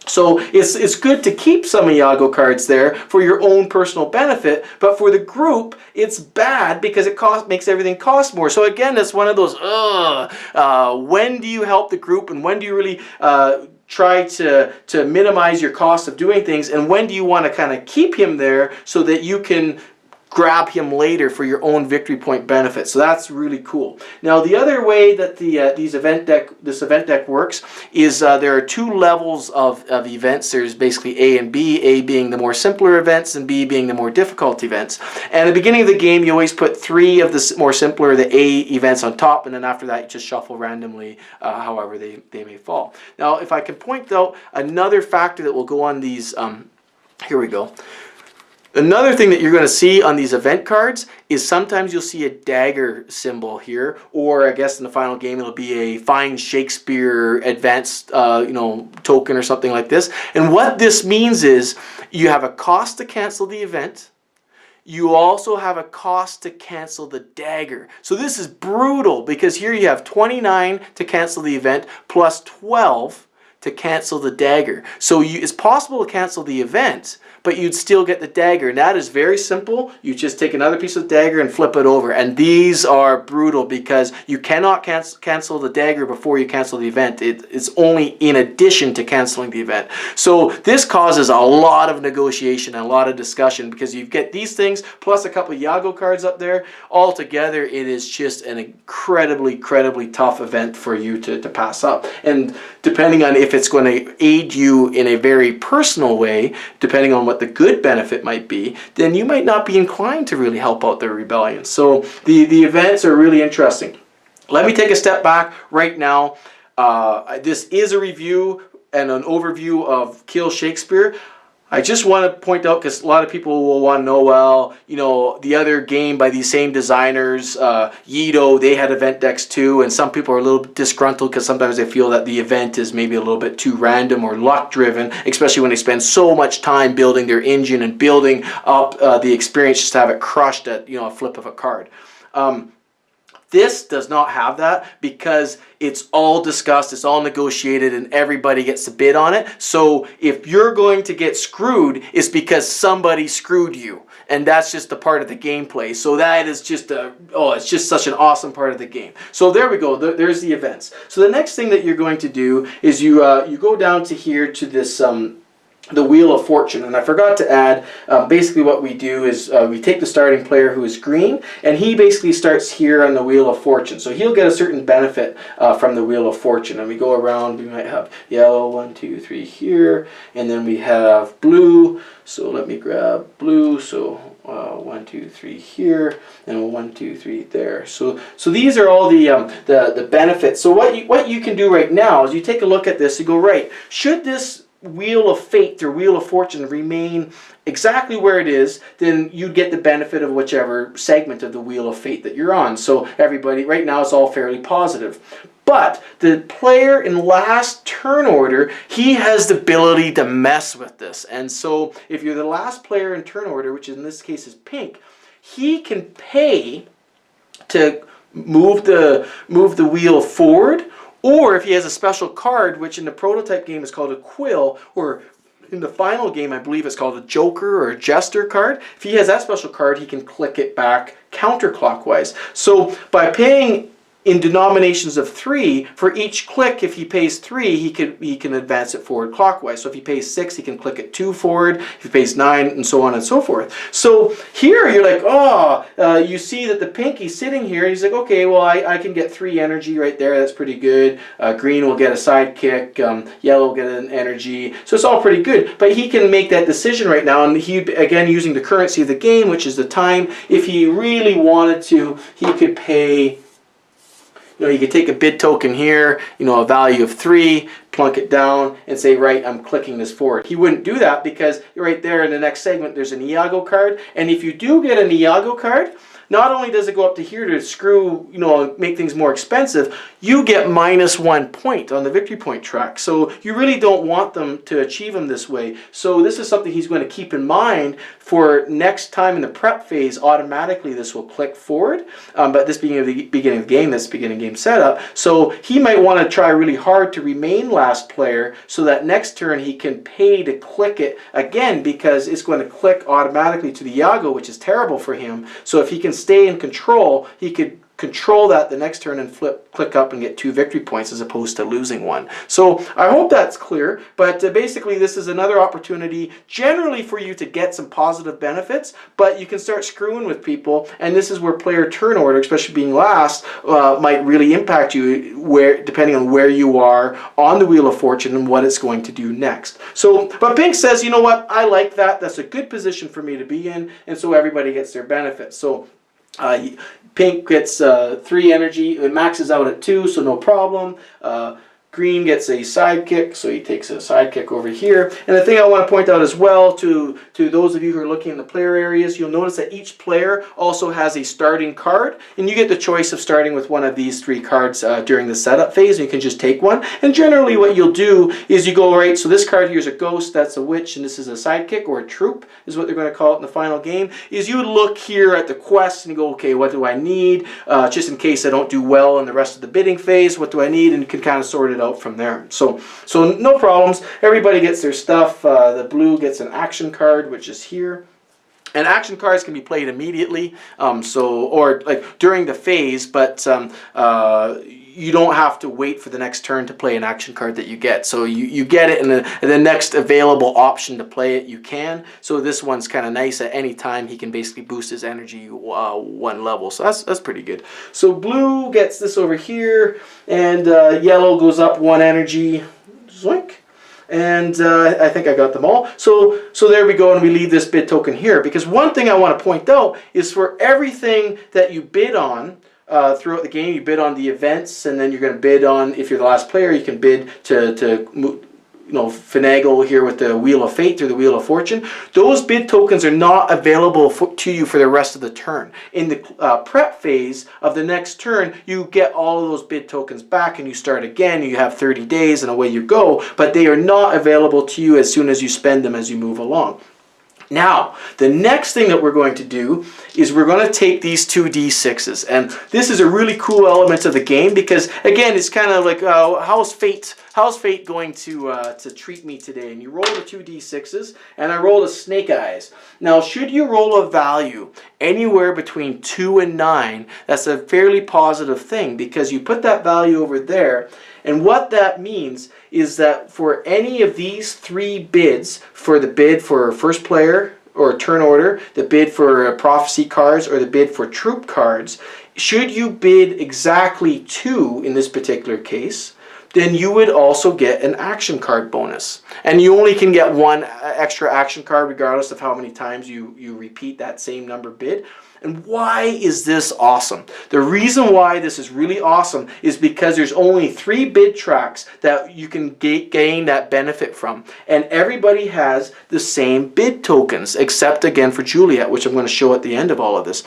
So it's good to keep some Iago cards there for your own personal benefit, but for the group, it's bad because it makes everything cost more. So again, it's one of those, when do you help the group, and when do you really try to minimize your cost of doing things, and when do you want to kind of keep him there so that you can grab him later for your own victory point benefit. So that's really cool. Now the other way that this event deck works is there are 2 levels of events. There's basically A and B, A being the more simpler events and B being the more difficult events. And at the beginning of the game you always put 3 of the more simpler, the A events on top, and then after that you just shuffle randomly however they may fall. Now if I can point out another factor that will go on these, here we go. Another thing that you're going to see on these event cards is sometimes you'll see a dagger symbol here, or I guess in the final game it'll be a Find Shakespeare advanced token or something like this. And what this means is you have a cost to cancel the event. You also have a cost to cancel the dagger. So this is brutal because here you have 29 to cancel the event plus 12 to cancel the dagger. So it's possible to cancel the event, but you'd still get the dagger. And that is very simple. You just take another piece of dagger and flip it over. And these are brutal because you cannot cancel the dagger before you cancel the event. It's only in addition to canceling the event. So this causes a lot of negotiation and a lot of discussion because you get these things plus a couple of Iago cards up there. Altogether, it is just an incredibly tough event for you to pass up. And depending on if it's going to aid you in a very personal way, depending on what the good benefit might be, then you might not be inclined to really help out the rebellion. So the events are really interesting. Let me take a step back right now. This is a review and an overview of Kill Shakespeare. I just want to point out, because a lot of people will want to know, well, the other game by these same designers, Yido, they had event decks too, and some people are a little bit disgruntled because sometimes they feel that the event is maybe a little bit too random or luck driven, especially when they spend so much time building their engine and building up the experience just to have it crushed at a flip of a card. This does not have that because it's all discussed, it's all negotiated, and everybody gets to bid on it. So if you're going to get screwed, it's because somebody screwed you. And that's just a part of the gameplay. So that is just it's just such an awesome part of the game. So there we go, there's the events. So the next thing that you're going to do is you go down to here to this the Wheel of Fortune, and I forgot to add, basically what we do is we take the starting player who is green, and he basically starts here on the Wheel of Fortune. So he'll get a certain benefit from the Wheel of Fortune, and we go around, we might have yellow, 1, 2, 3 here, and then we have blue, so let me grab blue, so 1, 2, 3 here, and 1, 2, 3 there. So these are all the benefits. So what you can do right now is you take a look at this and go, right, should this Wheel of Fate or Wheel of Fortune remain exactly where it is, then you get the benefit of whichever segment of the Wheel of Fate that you're on. So everybody, right now it's all fairly positive. But the player in last turn order, he has the ability to mess with this. And so if you're the last player in turn order, which in this case is pink, he can pay to move the wheel forward. Or if he has a special card, which in the prototype game is called a quill, or in the final game I believe it's called a joker or a jester card, if he has that special card, he can click it back counterclockwise. So by paying in denominations of 3, for each click, if he pays 3, he can advance it forward clockwise. So if he pays 6, he can click it 2 forward. If he pays 9, and so on and so forth. So here you're like, you see that the pinky's sitting here, and he's like, okay, well I can get 3 energy right there. That's pretty good. Green will get a sidekick. Yellow will get an energy. So it's all pretty good. But he can make that decision right now, and he, again, using the currency of the game, which is the time, if he really wanted to, he could pay. You could take a bid token here, a value of 3, plunk it down, and say, right, I'm clicking this forward. He wouldn't do that because right there in the next segment there's an Iago card, and if you do get an Iago card, not only does it go up to here to screw, make things more expensive, you get -1 point on the victory point track. So you really don't want them to achieve them this way. So this is something he's going to keep in mind for next time in the prep phase. Automatically this will click forward, but this beginning of the game, that's beginning game setup. So he might want to try really hard to remain last player so that next turn he can pay to click it again, because it's going to click automatically to the Iago, which is terrible for him. So if he can stay in control, he could control that the next turn and click up and get 2 victory points as opposed to losing 1. So I hope that's clear, but basically this is another opportunity generally for you to get some positive benefits, but you can start screwing with people, and this is where player turn order, especially being last, might really impact you depending on where you are on the Wheel of Fortune and what it's going to do next. So, but Pink says, you know what, I like that, that's a good position for me to be in, and so everybody gets their benefits. So Pink gets 3 energy, it maxes out at 2, so no problem. Green gets a sidekick, so he takes a sidekick over here. And the thing I want to point out as well to those of you who are looking in the player areas, you'll notice that each player also has a starting card, and you get the choice of starting with one of these 3 cards during the setup phase. You can just take one, and generally what you'll do is you go, right, so this card here is a ghost, that's a witch, and this is a sidekick, or a troop is what they're going to call it in the final game, is you would look here at the quest and you go, okay, what do I need? Just in case I don't do well in the rest of the bidding phase, what do I need? And you can kind of sort it out from there. So no problems. Everybody gets their stuff. The blue gets an action card, which is here. And action cards can be played immediately, or like during the phase, but you don't have to wait for the next turn to play an action card that you get. So you get it, and the next available option to play it, you can. So this one's kind of nice. At any time, he can basically boost his energy 1 level. So that's pretty good. So blue gets this over here, and yellow goes up 1 energy. Zoink. And I think I got them all. So there we go, and we leave this bid token here, because one thing I want to point out is for everything that you bid on throughout the game, you bid on the events, and then you're going to bid on, if you're the last player, you can bid to finagle here with the Wheel of Fate through the Wheel of Fortune. Those bid tokens are not available to you for the rest of the turn. In the prep phase of the next turn, you get all of those bid tokens back and you start again. You have 30 days and away you go, but they are not available to you as soon as you spend them as you move along. Now, the next thing that we're going to do is we're going to take these 2 D6s, and this is a really cool element of the game, because again, it's kind of like how's fate going to treat me today? And you roll the 2 D6s, and I rolled a snake eyes. Now, should you roll a value anywhere between 2 and 9, that's a fairly positive thing, because you put that value over there. And what that means is that for any of these 3 bids, for the bid for first player or turn order, the bid for prophecy cards, or the bid for troop cards, should you bid exactly 2 in this particular case, then you would also get an action card bonus. And you only can get 1 extra action card regardless of how many times you repeat that same number bid. And why is this awesome? The reason why this is really awesome is because there's only 3 bid tracks that you can gain that benefit from. And everybody has the same bid tokens, except again for Juliet, which I'm going to show at the end of all of this.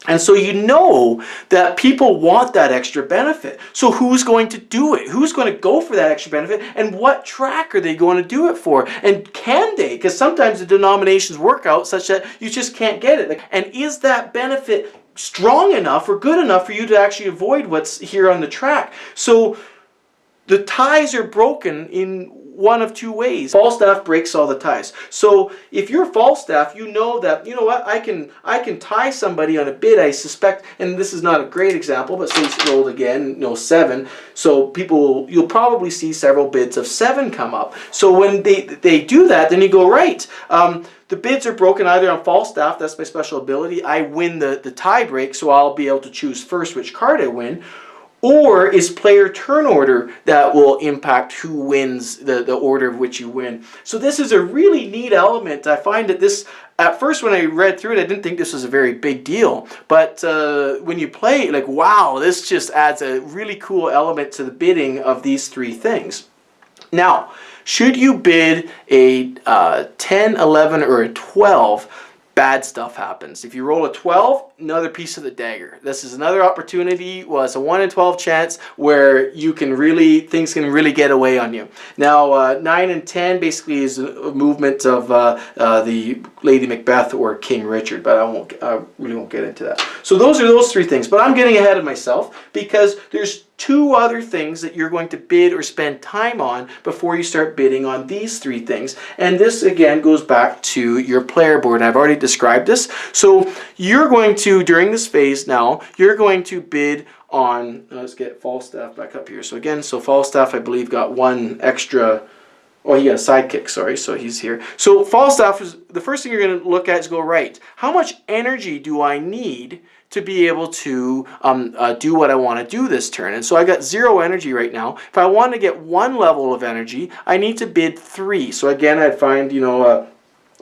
And so you know that people want that extra benefit. So who's going to do it? Who's going to go for that extra benefit? And what track are they going to do it for? And can they? Because sometimes the denominations work out such that you just can't get it. And is that benefit strong enough or good enough for you to actually avoid what's here on the track? So the ties are broken in one of 2 ways. Falstaff breaks all the ties. So if you're Falstaff, you know that, you know what, I can tie somebody on a bid, I suspect, and this is not a great example, but say it's rolled again, 7. So you'll probably see several bids of 7 come up. So when they do that, then you go, right, the bids are broken either on Falstaff, that's my special ability, I win the tie break, so I'll be able to choose first which card I win. Or is player turn order that will impact who wins, the order of which you win. So this is a really neat element. I find that this, at first when I read through it, I didn't think this was a very big deal. But when you play, like, wow, this just adds a really cool element to the bidding of these 3 things. Now, should you bid a 10, 11, or a 12, bad stuff happens. If you roll a 12, another piece of the dagger. This is another opportunity. Well, it's a 1 in 12 chance where you can really, things can really get away on you. Now, 9 and 10 basically is a movement of the Lady Macbeth or King Richard, but I really won't get into that. So those are those three things, but I'm getting ahead of myself because there's two other things that you're going to bid or spend time on before you start bidding on these three things. And this again goes back to your player board. I've already described this. So you're going to, during this phase now, you're going to bid on, let's get Falstaff back up here. So again, so Falstaff I believe got one extra, oh, he got a sidekick, sorry, so he's here. So Falstaff is, the first thing you're going to look at is go, right, how much energy do I need to be able to do what I want to do this turn? And so I got 0 energy right now. If I want to get 1 level of energy, I need to bid 3. So again, I'd find, you know,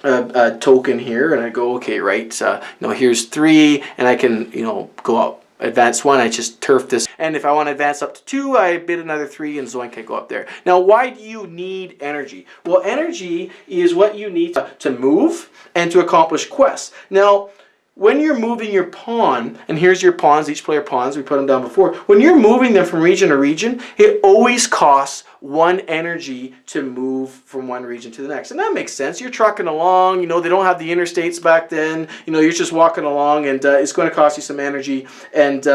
a token here, and I go, okay, right, you know, here's 3, and I can, you know, go up. Advance 1, I just turf this. And if I want to advance up to 2, I bid another 3 and zoink, I go up there. Now, why do you need energy? Well, energy is what you need to move and to accomplish quests. Now, when you're moving your pawn, and here's your pawns, each player pawns, we put them down before. When you're moving them from region to region, it always costs 1 energy to move from one region to the next. And that makes sense. You're trucking along, you know, they don't have the interstates back then, you know, you're just walking along, and it's going to cost you some energy, and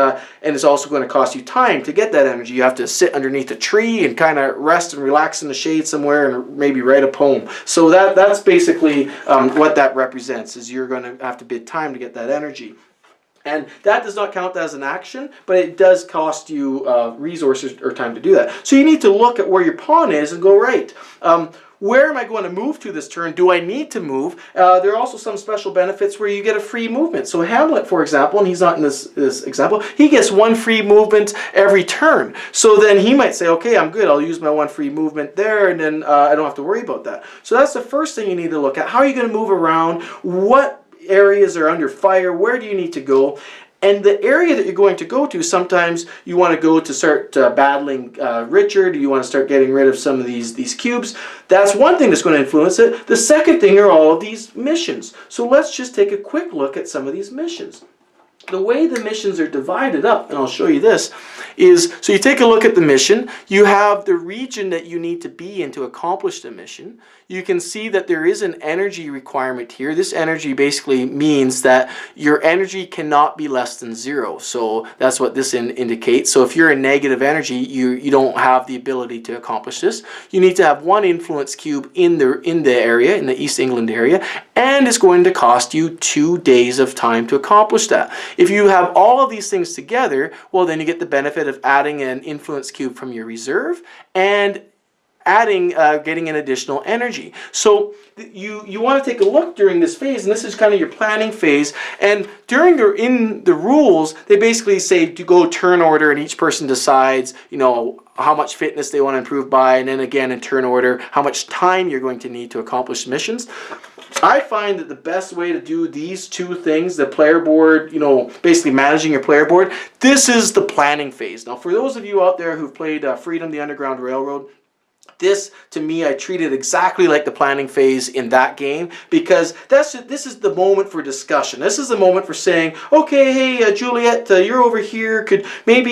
it's also going to cost you time to get that energy. You have to sit underneath a tree and kind of rest and relax in the shade somewhere and maybe write a poem. So that's basically what that represents, is you're going to have to bid time to get that energy. And that does not count as an action, but it does cost you resources or time to do that. So you need to look at where your pawn is and go, right, where am I going to move to this turn? Do I need to move? There are also some special benefits where you get a free movement. So Hamlet, for example, and he's not in this example, he gets 1 free movement every turn. So then he might say, okay, I'm good, I'll use my 1 free movement there, and then I don't have to worry about that. So that's the first thing you need to look at. How are you going to move around? What areas are under fire? Where do you need to go? And the area that you're going to go to, sometimes you want to go to start battling Richard, you want to start getting rid of some of these cubes. That's one thing that's going to influence it. The second thing are all of these missions. So let's just take a quick look at some of these missions. The way the missions are divided up, and I'll show you this, is, so you take a look at the mission, you have the region that you need to be in to accomplish the mission. You can see that there is an energy requirement here. This energy basically means that your energy cannot be less than 0. So that's what this indicates. So if you're in negative energy, you don't have the ability to accomplish this. You need to have 1 influence cube in the area, in the East England area, and it's going to cost you 2 days of time to accomplish that. If you have all of these things together, well, then you get the benefit of adding an influence cube from your reserve and getting an additional energy. So you want to take a look during this phase, and this is kind of your planning phase. And in the rules, they basically say to go turn order, and each person decides, you know, how much fitness they want to improve by, and then again in turn order, how much time you're going to need to accomplish missions. I find that the best way to do these 2 things, the player board, you know, basically managing your player board, this is the planning phase. Now, for those of you out there who've played Freedom, the Underground Railroad, this, to me, I treat it exactly like the planning phase in that game, because this is the moment for discussion. This is the moment for saying, okay, hey, Juliet, you're over here. Could maybe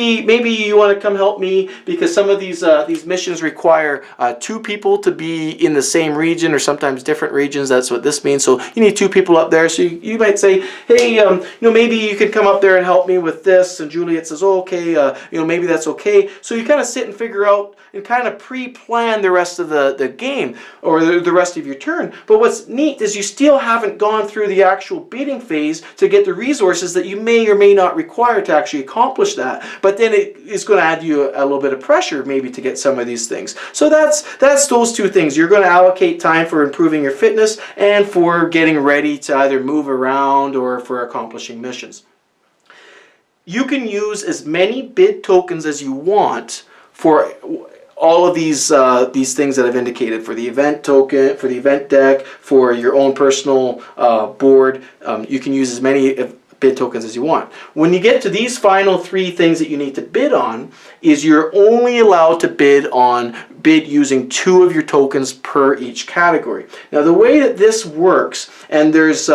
you want to come help me, because some of these missions require 2 people to be in the same region, or sometimes different regions. That's what this means. So you need 2 people up there. So you might say, hey, you know, maybe you could come up there and help me with this. And Juliet says, oh, okay, you know, maybe that's okay. So you kind of sit and figure out and kind of pre-plan the rest of the game, or the rest of your turn. But what's neat is you still haven't gone through the actual bidding phase to get the resources that you may or may not require to actually accomplish that. But then it is going to add you a little bit of pressure maybe to get some of these things. So that's those 2 things. You're going to allocate time for improving your fitness and for getting ready to either move around or for accomplishing missions. You can use as many bid tokens as you want for all of these things that I've indicated, for the event token, for the event deck, for your own personal board. You can use as many bid tokens as you want. When you get to these final 3 things that you need to bid on, is you're only allowed to bid using 2 of your tokens per each category. Now, the way that this works, and there's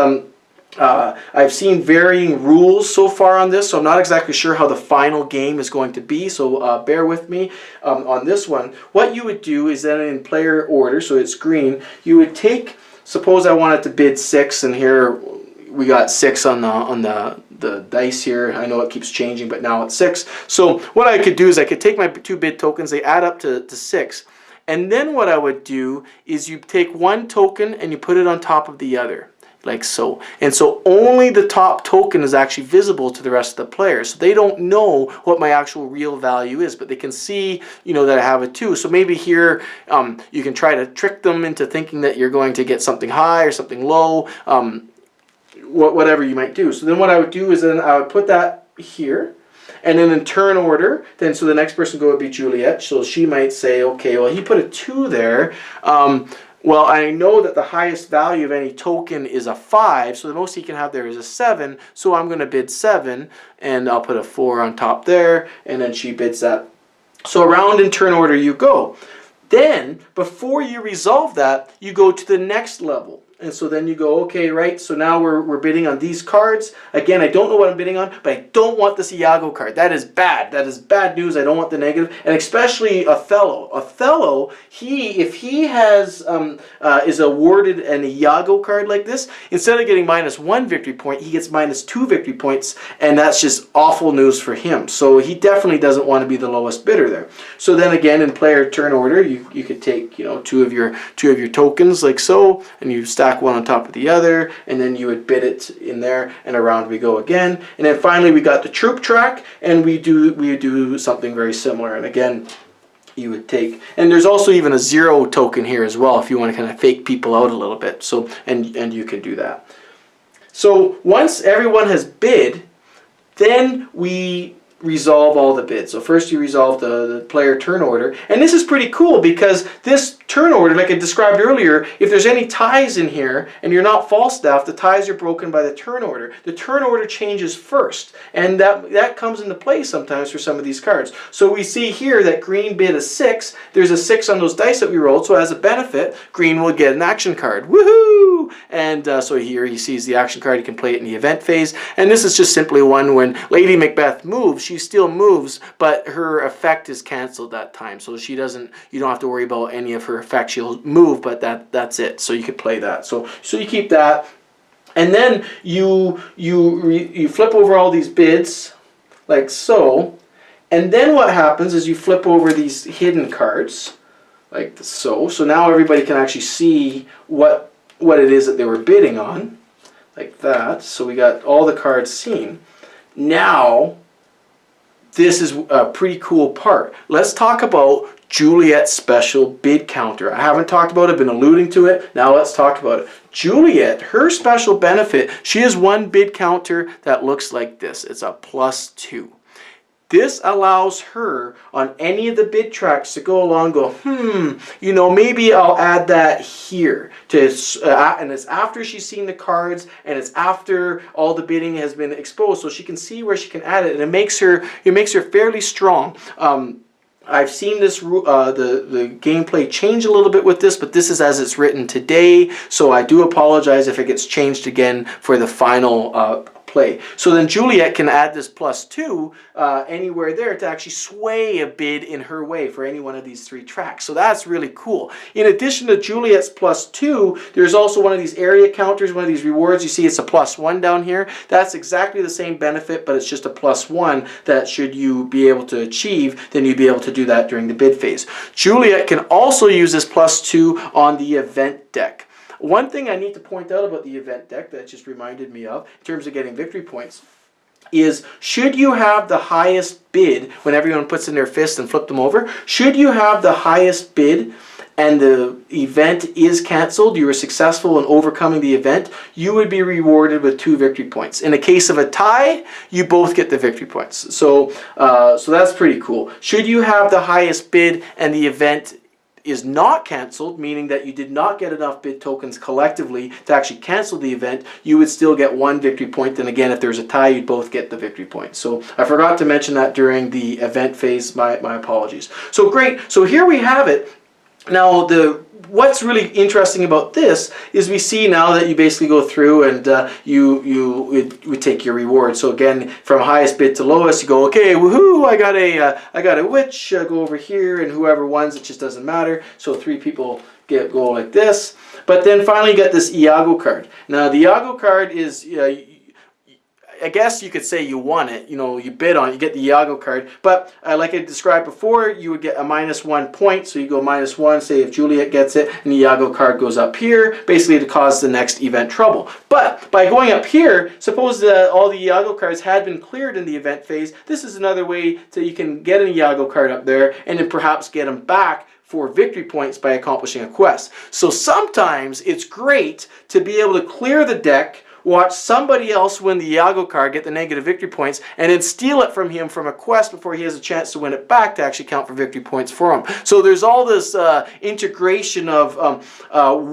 I've seen varying rules so far on this, so I'm not exactly sure how the final game is going to be, so bear with me on this one. What you would do is then in player order, so it's green, you would take, suppose I wanted to bid 6, and here we got 6 on the dice here. I know it keeps changing, but now it's 6. So what I could do is I could take my 2 bid tokens, they add up to 6, and then what I would do is you take one token and you put it on top of the other, like so. And so only the top token is actually visible to the rest of the players. So they don't know what my actual real value is, but they can see, you know, that I have a 2. So maybe here you can try to trick them into thinking that you're going to get something high or something low, whatever you might do. So then what I would do is then I would put that here. And then in turn order, then so the next person would be Juliet. So she might say, okay, well, he put a 2 there. Well, I know that the highest value of any token is a 5, so the most he can have there is a 7. So I'm going to bid 7, and I'll put a 4 on top there, and then she bids that. So around in turn order you go. Then, before you resolve that, you go to the next level. And so then you go, okay, right, so now we're bidding on these cards. Again, I don't know what I'm bidding on, but I don't want this Iago card. That is bad. That is bad news. I don't want the negative. And especially Othello. Othello, if he has is awarded an Iago card like this, instead of getting -1 victory point, he gets -2 victory points, and that's just awful news for him. So he definitely doesn't want to be the lowest bidder there. So then again, in player turn order, you could take, you know, two of your tokens like so, and you stack one on top of the other, and then you would bid it in there, and around we go again. And then finally we got the troop track, and we do something very similar. And again, you would take, and there's also even a 0 token here as well if you want to kind of fake people out a little bit. So and you can do that. So once everyone has bid, then we resolve all the bids. So first you resolve the player turn order, and this is pretty cool because this turn order, like I described earlier, if there's any ties in here and you're not Falstaff, the ties are broken by the turn order. The turn order changes first, and that comes into play sometimes for some of these cards. So we see here that green bid a 6. There's a 6 on those dice that we rolled, so as a benefit, green will get an action card. Woohoo! And so here he sees the action card, he can play it in the event phase, and this is just simply one when Lady Macbeth moves, she still moves, but her effect is canceled that time. So you don't have to worry about any of her effects. She'll move, but that's it. So you could play that. So you keep that, and then you flip over all these bids like so, and then what happens is you flip over these hidden cards like so. So now everybody can actually see what it is that they were bidding on, like that. So we got all the cards seen. Now, this is a pretty cool part. Let's talk about Juliet's special bid counter. I haven't talked about it, been alluding to it. Now let's talk about it. Juliet, her special benefit, she has one bid counter that looks like this. It's a +2. This allows her on any of the bid tracks to go along and go, you know, maybe I'll add that here. And it's after she's seen the cards, and it's after all the bidding has been exposed, so she can see where she can add it, and it makes her fairly strong. I've seen this the gameplay change a little bit with this, but this is as it's written today, so I do apologize if it gets changed again for the final play. So then Juliet can add this +2 anywhere there to actually sway a bid in her way for any one of these 3 tracks. So that's really cool. In addition to Juliet's +2, there's also one of these area counters, one of these rewards. You see it's a +1 down here. That's exactly the same benefit, but it's just a +1 that should you be able to achieve, then you'd be able to do that during the bid phase. Juliet can also use this +2 on the event deck. One thing I need to point out about the event deck that just reminded me of, in terms of getting victory points, is should you have the highest bid, when everyone puts in their fist and flip them over, should you have the highest bid and the event is canceled, you were successful in overcoming the event, you would be rewarded with 2 victory points. In the case of a tie, you both get the victory points. So that's pretty cool. Should you have the highest bid and the event is not canceled, meaning that you did not get enough bid tokens collectively to actually cancel the event, you would still get 1 victory point. And again, if there's a tie, you'd both get the victory point. So I forgot to mention that during the event phase. My apologies. So great. So here we have it. Now, what's really interesting about this is we see now that you basically go through and you would take your reward. So again, from highest bid to lowest, you go, okay, woohoo! I got a witch. Go over here, and whoever wins, it just doesn't matter. So 3 people go like this. But then finally, you get this Iago card. Now, the Iago card is. I guess you could say you won it, you bid on it, you get the Iago card. But like I described before, you would get a -1 point. So you go -1, say if Juliet gets it, and the Iago card goes up here, basically to cause the next event trouble. But by going up here, suppose that all the Iago cards had been cleared in the event phase, this is another way that you can get an Iago card up there and then perhaps get them back for victory points by accomplishing a quest. So sometimes it's great to be able to clear the deck, watch somebody else win the Iago card, get the negative victory points, and then steal it from him from a quest before he has a chance to win it back to actually count for victory points for him. So there's all this integration of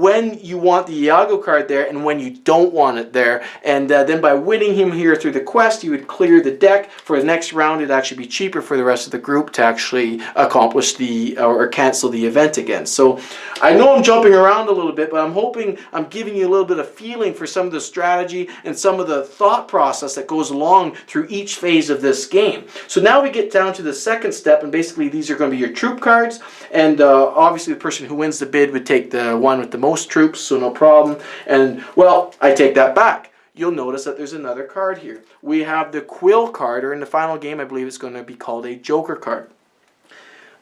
when you want the Iago card there and when you don't want it there. And then by winning him here through the quest, you would clear the deck. For the next round, it'd actually be cheaper for the rest of the group to actually accomplish or cancel the event again. So I know I'm jumping around a little bit, but I'm hoping I'm giving you a little bit of feeling for some of the strategy and some of the thought process that goes along through each phase of this game. So now we get down to the second step, and basically these are going to be your troop cards, and obviously the person who wins the bid would take the one with the most troops, so no problem. And well, I take that back. You'll notice that there's another card here. We have the Quill card, or in the final game I believe it's going to be called a Joker card.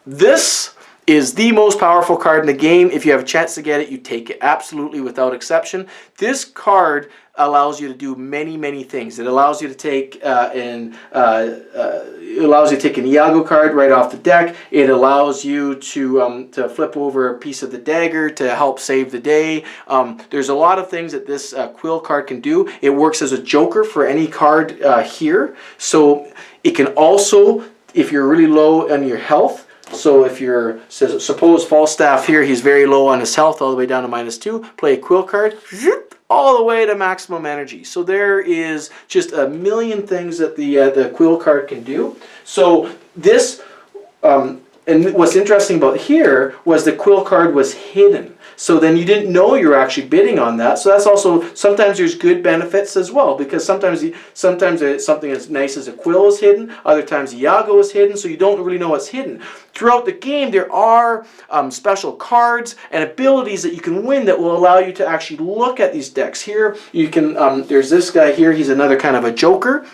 This is the most powerful card in the game. If you have a chance to get it, you take it absolutely without exception. This card allows you to do many things. It allows you to take an Iago card right off the deck. It allows you to flip over a piece of the dagger to help save the day. There's a lot of things that this Quill card can do. It works as a joker for any card here. So it can also, if you're really low on your health, so if you're, suppose Falstaff here, he's very low on his health, all the way down to -2, play a Quill card, all the way to maximum energy. So there is just a million things that the Quill card can do. So this, and what's interesting about here was the Quill card was hidden. So then you didn't know you were actually bidding on that. So that's also, sometimes there's good benefits as well, because sometimes something as nice as a Quill is hidden, other times Iago is hidden, so you don't really know what's hidden. Throughout the game, there are special cards and abilities that you can win that will allow you to actually look at these decks. Here, you can, there's this guy here, he's another kind of a joker.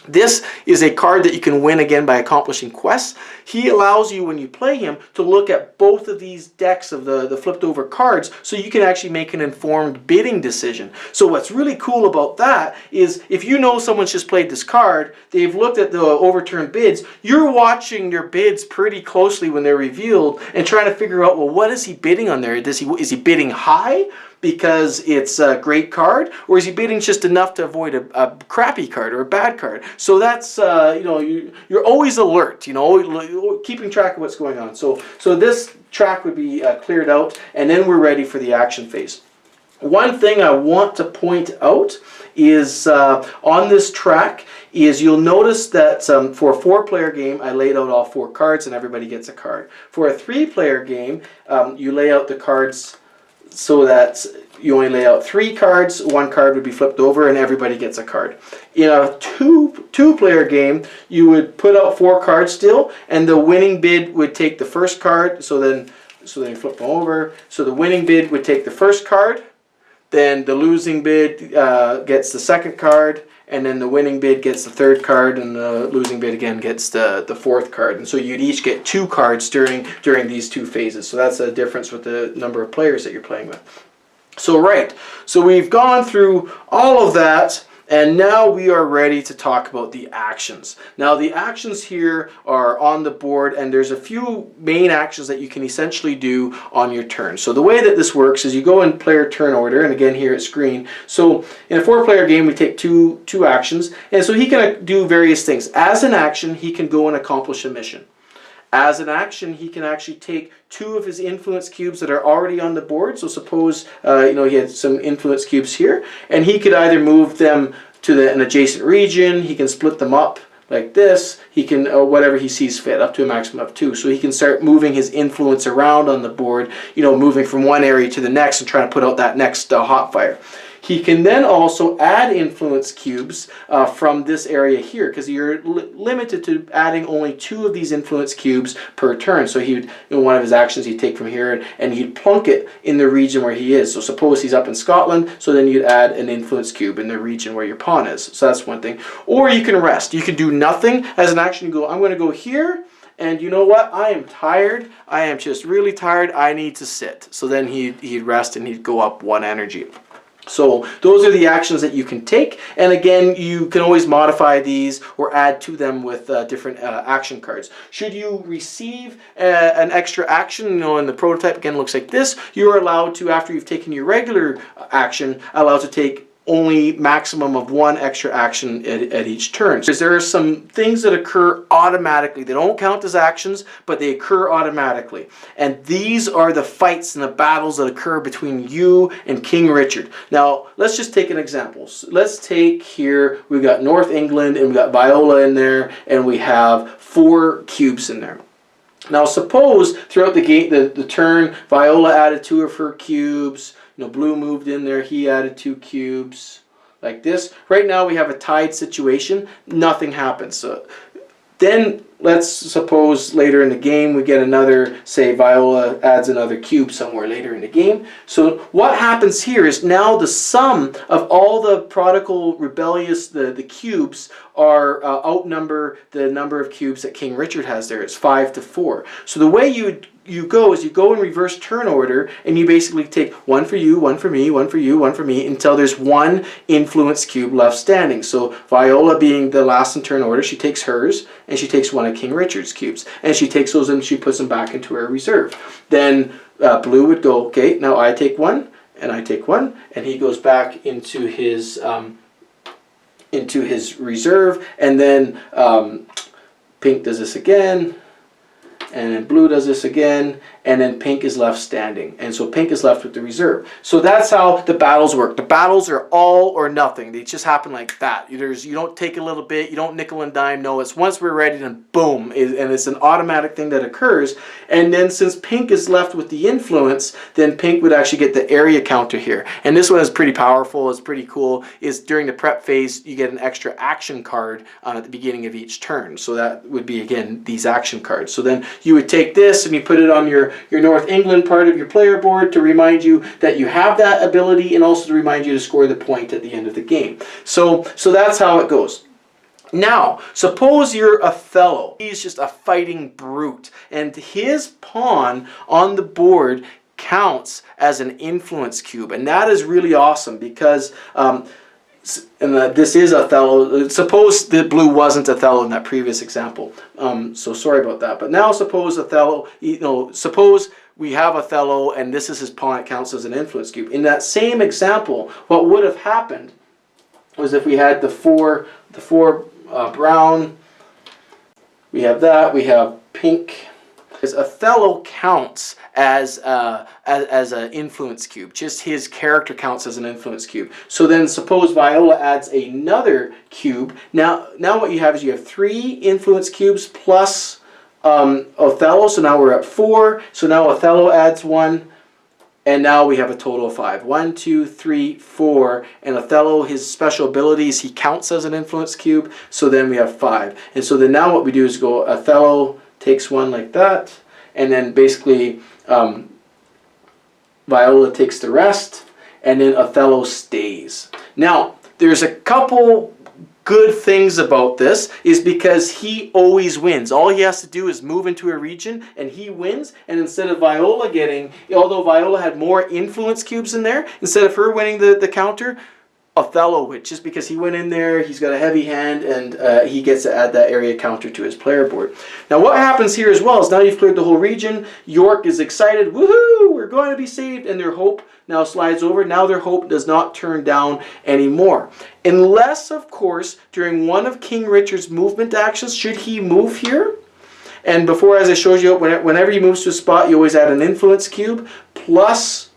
This is a card that you can win again by accomplishing quests. He allows you, when you play him, to look at both of these decks of the flipped over cards, so you can actually make an informed bidding decision. So what's really cool about that is if you know someone's just played this card, they've looked at the overturned bids, you're watching your bids pretty closely when they're revealed and trying to figure out, well, what is he bidding on there? Is he bidding high because it's a great card, or is he bidding just enough to avoid a crappy card or a bad card? So that's you're always alert, keeping track of what's going on. So this track would be cleared out, and then we're ready for the action phase. One thing I want to point out is on this track is you'll notice that for a 4-player game, I laid out all 4 cards and everybody gets a card. For a 3-player game, you lay out the cards so that you only lay out 3 cards, 1 card would be flipped over and everybody gets a card. In a two-player game, you would put out 4 cards still, and the winning bid would take the first card, so then you flip them over. So the winning bid would take the first card, then the losing bid gets the second card, and then the winning bid gets the 3rd card, and the losing bid again gets the 4th card. And so you'd each get 2 cards during these 2 phases. So that's a difference with the number of players that you're playing with. So so we've gone through all of that, and now we are ready to talk about the actions. Now the actions here are on the board, and there's a few main actions that you can essentially do on your turn. So the way that this works is you go in player turn order, and again here it's green. So in a 4-player game, we take two actions, and so he can do various things. As an action, he can go and accomplish a mission. As an action, he can actually take 2 of his influence cubes that are already on the board. So suppose he had some influence cubes here, and he could either move them to an adjacent region, he can split them up like this, he can, whatever he sees fit, up to a maximum of 2. So he can start moving his influence around on the board, you know, moving from one area to the next and trying to put out that next hot fire. He can then also add influence cubes from this area here, because you're limited to adding only 2 of these influence cubes per turn. So he would, in one of his actions, he'd take from here and he'd plunk it in the region where he is. So suppose he's up in Scotland, so then you'd add an influence cube in the region where your pawn is. So that's one thing. Or you can rest. You can do nothing as an action. You go, I'm going to go here, and you know what? I am tired. I am just really tired. I need to sit. So then he'd rest and he'd go up 1 energy. So those are the actions that you can take, and again, you can always modify these or add to them with different action cards. Should you receive an extra action, you know, and the prototype again looks like this, you're allowed to, after you've taken your regular action, allowed to take only maximum of 1 extra action at each turn. Because there are some things that occur automatically. They don't count as actions, but they occur automatically. And these are the fights and the battles that occur between you and King Richard. Now, let's just take an example. So let's take here, we've got North England, and we've got Viola in there, and we have 4 cubes in there. Now, suppose throughout the turn, Viola added 2 of her cubes. You know, blue moved in there, he added 2 cubes, like this. Right now we have a tied situation, nothing happens. So then let's suppose later in the game we get another, say Viola adds another cube somewhere later in the game. So what happens here is now the sum of all the prodigal, rebellious, the cubes are outnumber the number of cubes that King Richard has there. It's 5 to 4. So the way you go in reverse turn order, and you basically take 1 for you, 1 for me, 1 for you, 1 for me, until there's 1 influence cube left standing. So Viola being the last in turn order, she takes hers, and she takes 1 of King Richard's cubes. And she takes those and she puts them back into her reserve. Then blue would go, okay, now I take 1, and I take 1, and he goes back into his reserve, and then pink does this again, and then blue does this again, and then pink is left standing. And so pink is left with the reserve. So that's how the battles work. The battles are all or nothing. They just happen like that. You don't take a little bit, you don't nickel and dime. No, it's once we're ready, and boom. And it's an automatic thing that occurs. And then since pink is left with the influence, then pink would actually get the area counter here. And this one is pretty powerful. It's pretty cool. Is during the prep phase, you get an extra action card at the beginning of each turn. So that would be, again, these action cards. So then you would take this and you put it on your North England part of your player board to remind you that you have that ability, and also to remind you to score the point at the end of the game. So that's how it goes. Now, suppose you're Othello. He's just a fighting brute, and his pawn on the board counts as an influence cube, and that is really awesome because this is Othello. Suppose that blue wasn't Othello in that previous example. So sorry about that. But now suppose Othello, suppose we have Othello and this is his pawn, it counts as an influence cube. In that same example, what would have happened was if we had the four brown, we have that, we have pink. Othello counts as an influence cube. Just his character counts as an influence cube. So then suppose Viola adds another cube. Now what you have is you have 3 influence cubes plus Othello. So now we're at 4. So now Othello adds 1. And now we have a total of 5. 1, 2, 3, 4. And Othello, his special abilities, he counts as an influence cube. So then we have 5. And so then now what we do is go Othello takes 1 like that, and then basically Viola takes the rest, and then Othello stays. Now, there's a couple good things about this, is because he always wins. All he has to do is move into a region, and he wins, and instead of Viola getting, although Viola had more influence cubes in there, instead of her winning the counter, Othello would, just because he went in there, he's got a heavy hand, and he gets to add that area counter to his player board. Now what happens here as well is now you've cleared the whole region, York is excited, woohoo, we're going to be saved, and their hope now slides over. Now their hope does not turn down anymore. Unless, of course, during one of King Richard's movement actions, should he move here, and before, as I showed you, whenever he moves to a spot, you always add an influence cube, plus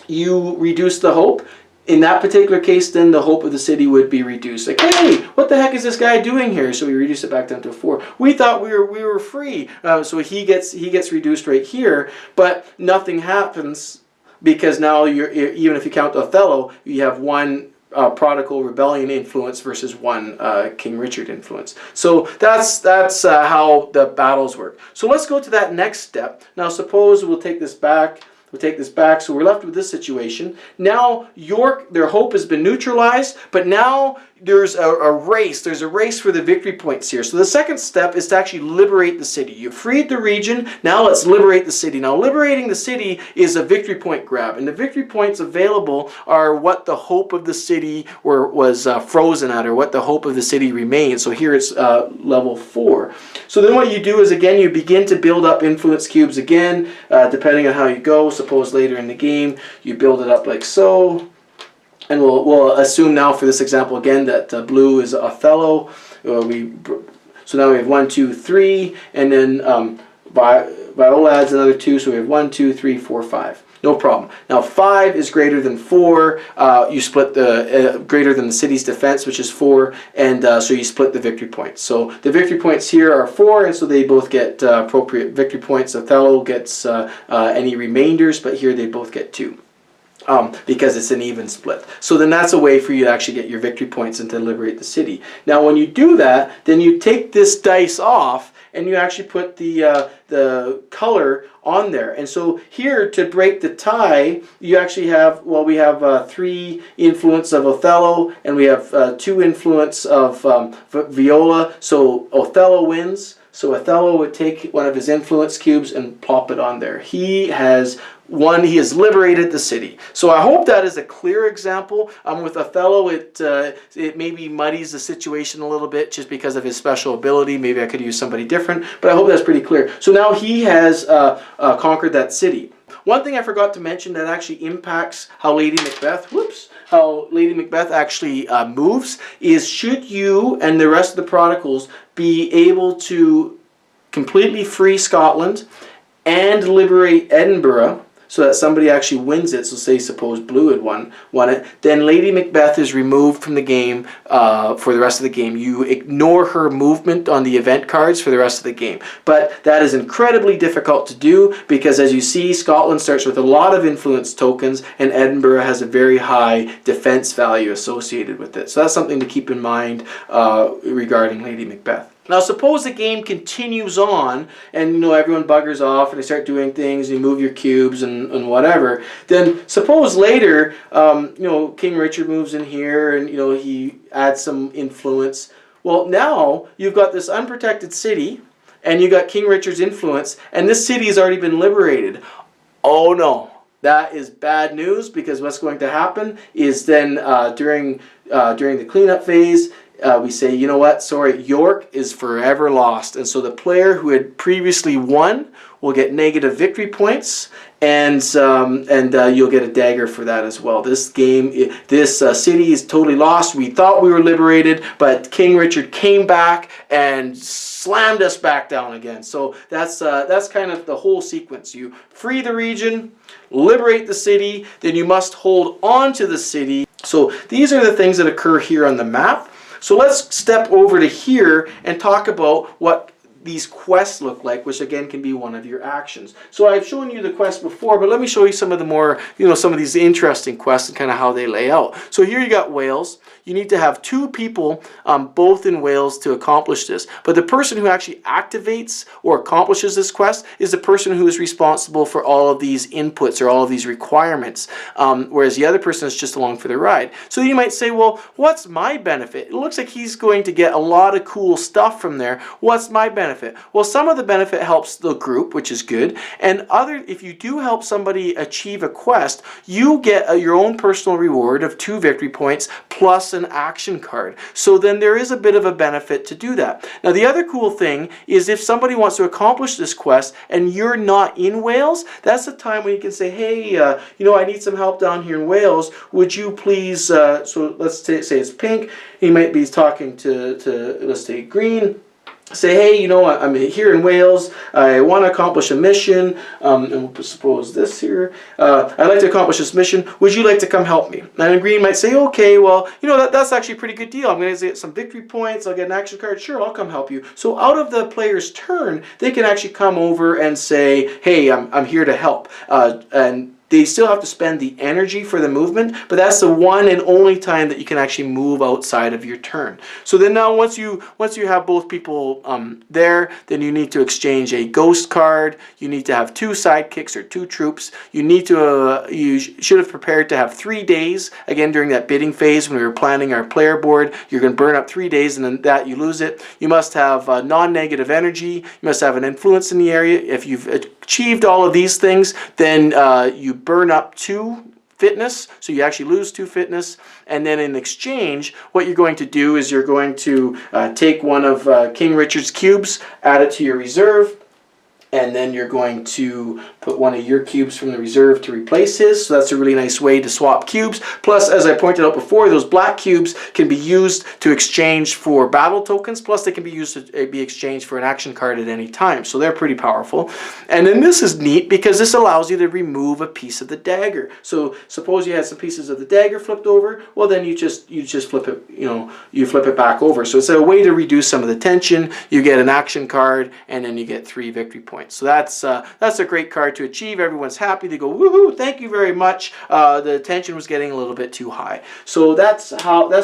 you reduce the hope. in that particular case, then the hope of the city would be reduced. Like, hey, what the heck is this guy doing here? So we reduce it back down to 4. We thought we were free, so he gets reduced right here, but nothing happens because now even if you count Othello, you have one prodigal rebellion influence versus one King Richard influence. So that's how the battles work. So let's go to that next step. Now suppose we'll take this back. So we're left with this situation. Now York, their hope has been neutralized, but now there's a race. There's a race for the victory points here. So the second step is to actually liberate the city. You freed the region, now let's liberate the city. Now liberating the city is a victory point grab, and the victory points available are what the hope of the city was frozen at, or what the hope of the city remains. So here it's level 4. So then what you do is, again, you begin to build up influence cubes again, depending on how you go. Suppose later in the game you build it up like so. And we'll assume now for this example again that blue is Othello. So now we have 1, 2, 3, and then Viola adds another 2, so we have 1, 2, 3, 4, 5. No problem. Now 5 is greater than 4. You split the greater than the city's defense, which is 4, and so you split the victory points. So the victory points here are 4, and so they both get appropriate victory points. Othello gets any remainders, but here they both get 2. Because it's an even split. So then that's a way for you to actually get your victory points and to liberate the city. Now when you do that, then you take this dice off and you actually put the color on there. And so here, to break the tie, you actually have, well, we have 3 influence of Othello, and we have 2 influence of Viola. So Othello wins. So Othello would take one of his influence cubes and plop it on there. He has liberated the city. So I hope that is a clear example. With Othello, it maybe muddies the situation a little bit just because of his special ability. Maybe I could use somebody different, but I hope that's pretty clear. So now he has conquered that city. One thing I forgot to mention that actually impacts how Lady Macbeth, actually moves is, should you and the rest of the prodigals be able to completely free Scotland and liberate Edinburgh, so that somebody actually wins it, so say suppose blue had won it, then Lady Macbeth is removed from the game for the rest of the game. You ignore her movement on the event cards for the rest of the game. But that is incredibly difficult to do because, as you see, Scotland starts with a lot of influence tokens and Edinburgh has a very high defense value associated with it. So that's something to keep in mind regarding Lady Macbeth. Now suppose the game continues on and everyone buggers off and they start doing things, you move your cubes and whatever. Then suppose later King Richard moves in here and he adds some influence. Well, now you've got this unprotected city and you got King Richard's influence and this city has already been liberated. Oh no. That is bad news, because what's going to happen is then during the cleanup phase, we say, you know what, sorry, York is forever lost. And so the player who had previously won will get negative victory points, and you'll get a dagger for that as well. This city is totally lost. We thought we were liberated, but King Richard came back and slammed us back down again. So that's kind of the whole sequence. You free the region, liberate the city, then you must hold on to the city. So these are the things that occur here on the map. So let's step over to here and talk about what these quests look like, which again can be one of your actions. So I've shown you the quest before, but let me show you some of the more, some of these interesting quests and kind of how they lay out. So here you got Wales. You need to have 2 people both in Wales to accomplish this. But the person who actually activates or accomplishes this quest is the person who is responsible for all of these inputs or all of these requirements, whereas the other person is just along for the ride. So you might say, well, what's my benefit? It looks like he's going to get a lot of cool stuff from there. What's my benefit? Well, some of the benefit helps the group, which is good, and if you do help somebody achieve a quest, you get your own personal reward of 2 victory points plus an action card. So then there is a bit of a benefit to do that. Now the other cool thing is if somebody wants to accomplish this quest and you're not in Wales, that's the time when you can say, hey, I need some help down here in Wales. Would you please, so let's say it's pink, he might be talking to let's say green. say, hey, you know, I'm here in Wales, I want to accomplish a mission, and we'll suppose this here, I'd like to accomplish this mission, would you like to come help me? And then green might say, okay, well, you know, that's actually a pretty good deal, I'm going to get some victory points, I'll get an action card, sure, I'll come help you. So out of the player's turn, they can actually come over and say, hey, I'm here to help, and they still have to spend the energy for the movement, but that's the one and only time that you can actually move outside of your turn. So then now once you have both people there, then you need to exchange a ghost card. You need to have 2 sidekicks or 2 troops. You need to you should have prepared to have 3 days. Again, during that bidding phase when we were planning our player board, you're going to burn up 3 days, and then that you lose it. You must have non-negative energy. You must have an influence in the area. If you've achieved all of these things, then you burn up 2 fitness, so you actually lose 2 fitness, and then in exchange what you're going to do is you're going to take one of King Richard's cubes, add it to your reserve, and then you're going to put one of your cubes from the reserve to replace his. So that's a really nice way to swap cubes. Plus, as I pointed out before, those black cubes can be used to exchange for battle tokens. Plus, they can be used to be exchanged for an action card at any time. So they're pretty powerful. And then this is neat because this allows you to remove a piece of the dagger. So suppose you had some pieces of the dagger flipped over. Well, then you just flip it. You flip it back over. So it's a way to reduce some of the tension. You get an action card, and then you get 3 victory points. So that's a great card to achieve. Everyone's happy. They go, woohoo, thank you very much. The tension was getting a little bit too high. So that's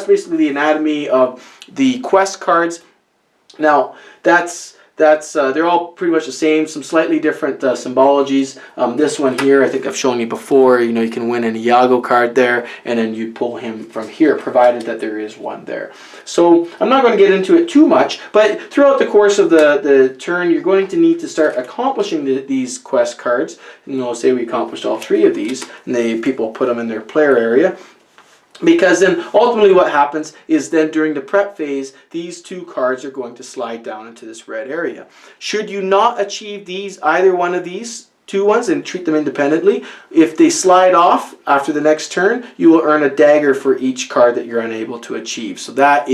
basically the anatomy of the quest cards. Now they're all pretty much the same, some slightly different symbologies. This one here, I think I've shown you before, you can win an Iago card there, and then you pull him from here, provided that there is one there. So I'm not going to get into it too much, but throughout the course of the turn, you're going to need to start accomplishing these quest cards. Say we accomplished all 3 of these, and people put them in their player area. Because then ultimately what happens is then during the prep phase, these 2 cards are going to slide down into this red area. Should you not achieve either one of these 2 ones and treat them independently, if they slide off after the next turn, you will earn a dagger for each card that you're unable to achieve. So that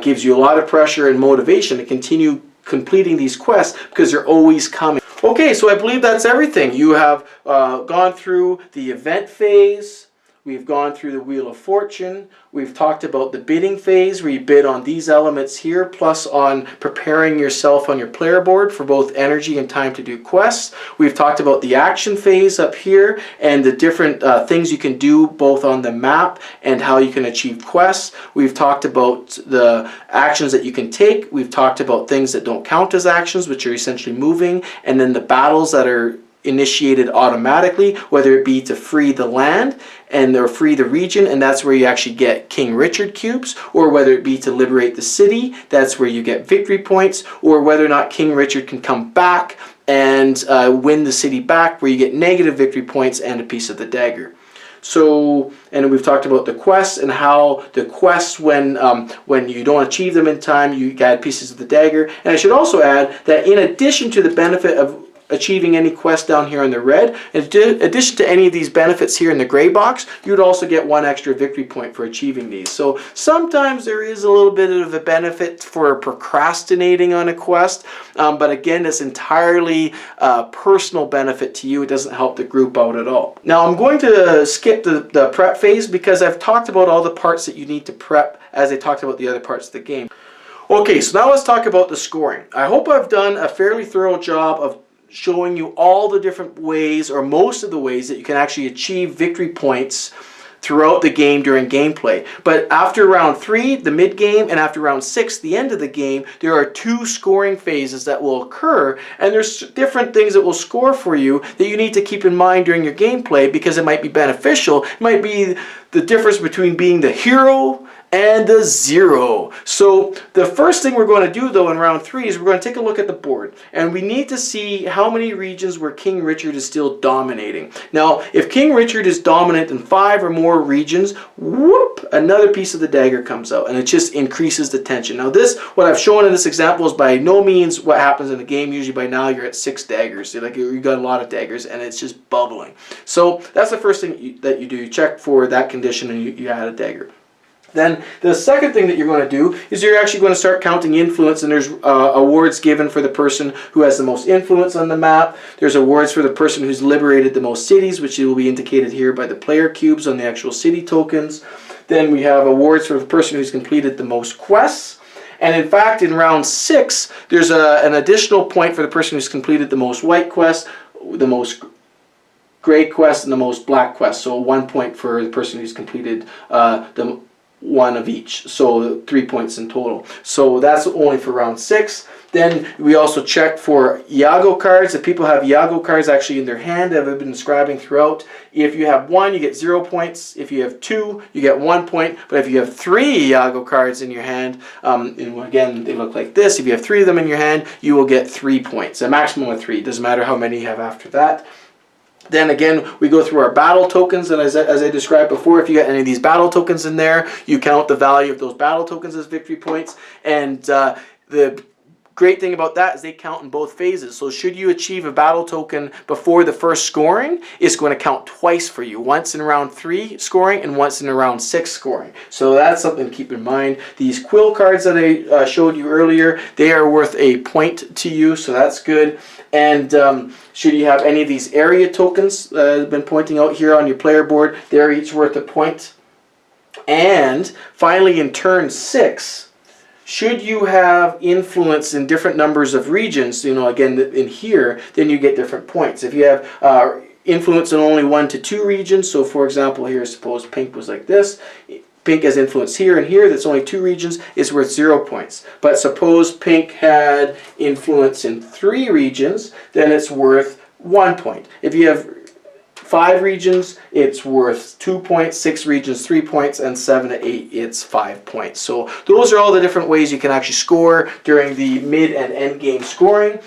gives you a lot of pressure and motivation to continue completing these quests because they're always coming. Okay, so I believe that's everything. You have gone through the event phase. We've gone through the Wheel of Fortune. We've talked about the bidding phase where you bid on these elements here, plus on preparing yourself on your player board for both energy and time to do quests. We've talked about the action phase up here and the different things you can do both on the map and how you can achieve quests. We've talked about the actions that you can take. We've talked about things that don't count as actions, which are essentially moving, and then the battles that are initiated automatically, whether it be to free the land or free the region, and that's where you actually get King Richard cubes, or whether it be to liberate the city, that's where you get victory points, or whether or not King Richard can come back and win the city back, where you get negative victory points and a piece of the dagger. So, and we've talked about the quests and how the quests, when you don't achieve them in time, you add pieces of the dagger. And I should also add that in addition to the benefit of achieving any quest down here in the red, in addition to any of these benefits here in the gray box, you would also get 1 extra victory point for achieving these. So sometimes there is a little bit of a benefit for procrastinating on a quest, but again, it's entirely personal benefit to you. It doesn't help the group out at all. Now I'm going to skip the prep phase because I've talked about all the parts that you need to prep as I talked about the other parts of the game. Okay, so now let's talk about the scoring. I hope I've done a fairly thorough job of showing you all the different ways, or most of the ways, that you can actually achieve victory points throughout the game during gameplay. But after round 3, the mid-game, and after round 6, the end of the game, there are 2 scoring phases that will occur, and there's different things that will score for you that you need to keep in mind during your gameplay because it might be beneficial. It might be the difference between being the hero and the 0. So the first thing we're going to do though in round 3 is we're going to take a look at the board, and we need to see how many regions where King Richard is still dominating. Now if King Richard is dominant in 5 or more regions, whoop, another piece of the dagger comes out, and it just increases the tension. Now what I've shown in this example is by no means what happens in the game. Usually by now you're at 6 daggers. You got a lot of daggers and it's just bubbling. So that's the first thing that you do. You check for that condition and you add a dagger. Then the second thing that you're going to do is you're actually going to start counting influence, and there's awards given for the person who has the most influence on the map. There's awards for the person who's liberated the most cities, which will be indicated here by the player cubes on the actual city tokens. Then we have awards for the person who's completed the most quests. And in fact, in round 6, there's an additional point for the person who's completed the most white quests, the most gray quests, and the most black quests. So 1 point for the person who's completed the one of each, so 3 points in total. So that's only for round 6. Then we also check for Iago cards. If people have Iago cards actually in their hand, that I've been describing throughout. If you have 1, you get 0 points. If you have 2, you get 1 point. But if you have 3 Iago cards in your hand, and again, they look like this. If you have 3 of them in your hand, you will get 3 points, a maximum of 3. Doesn't matter how many you have after that. Then again, we go through our battle tokens, and as I described before, if you get any of these battle tokens in there, you count the value of those battle tokens as victory points. And the great thing about that is they count in both phases. So should you achieve a battle token before the first scoring, it's going to count twice for you. Once in round 3 scoring and once in round 6 scoring. So that's something to keep in mind. These quill cards that I showed you earlier, they are worth a point to you, so that's good. And should you have any of these area tokens that I've been pointing out here on your player board, they're each worth a point. And finally, in turn 6, should you have influence in different numbers of regions, again in here, then you get different points. If you have influence in only 1 to 2 regions, so for example here, suppose pink was like this, pink has influence here and here, that's only 2 regions, is worth 0 points. But suppose pink had influence in 3 regions, then it's worth 1 point. If you have 5 regions, it's worth 2 points, 6 regions, 3 points, and 7 to 8, it's 5 points. So those are all the different ways you can actually score during the mid and end game scoring.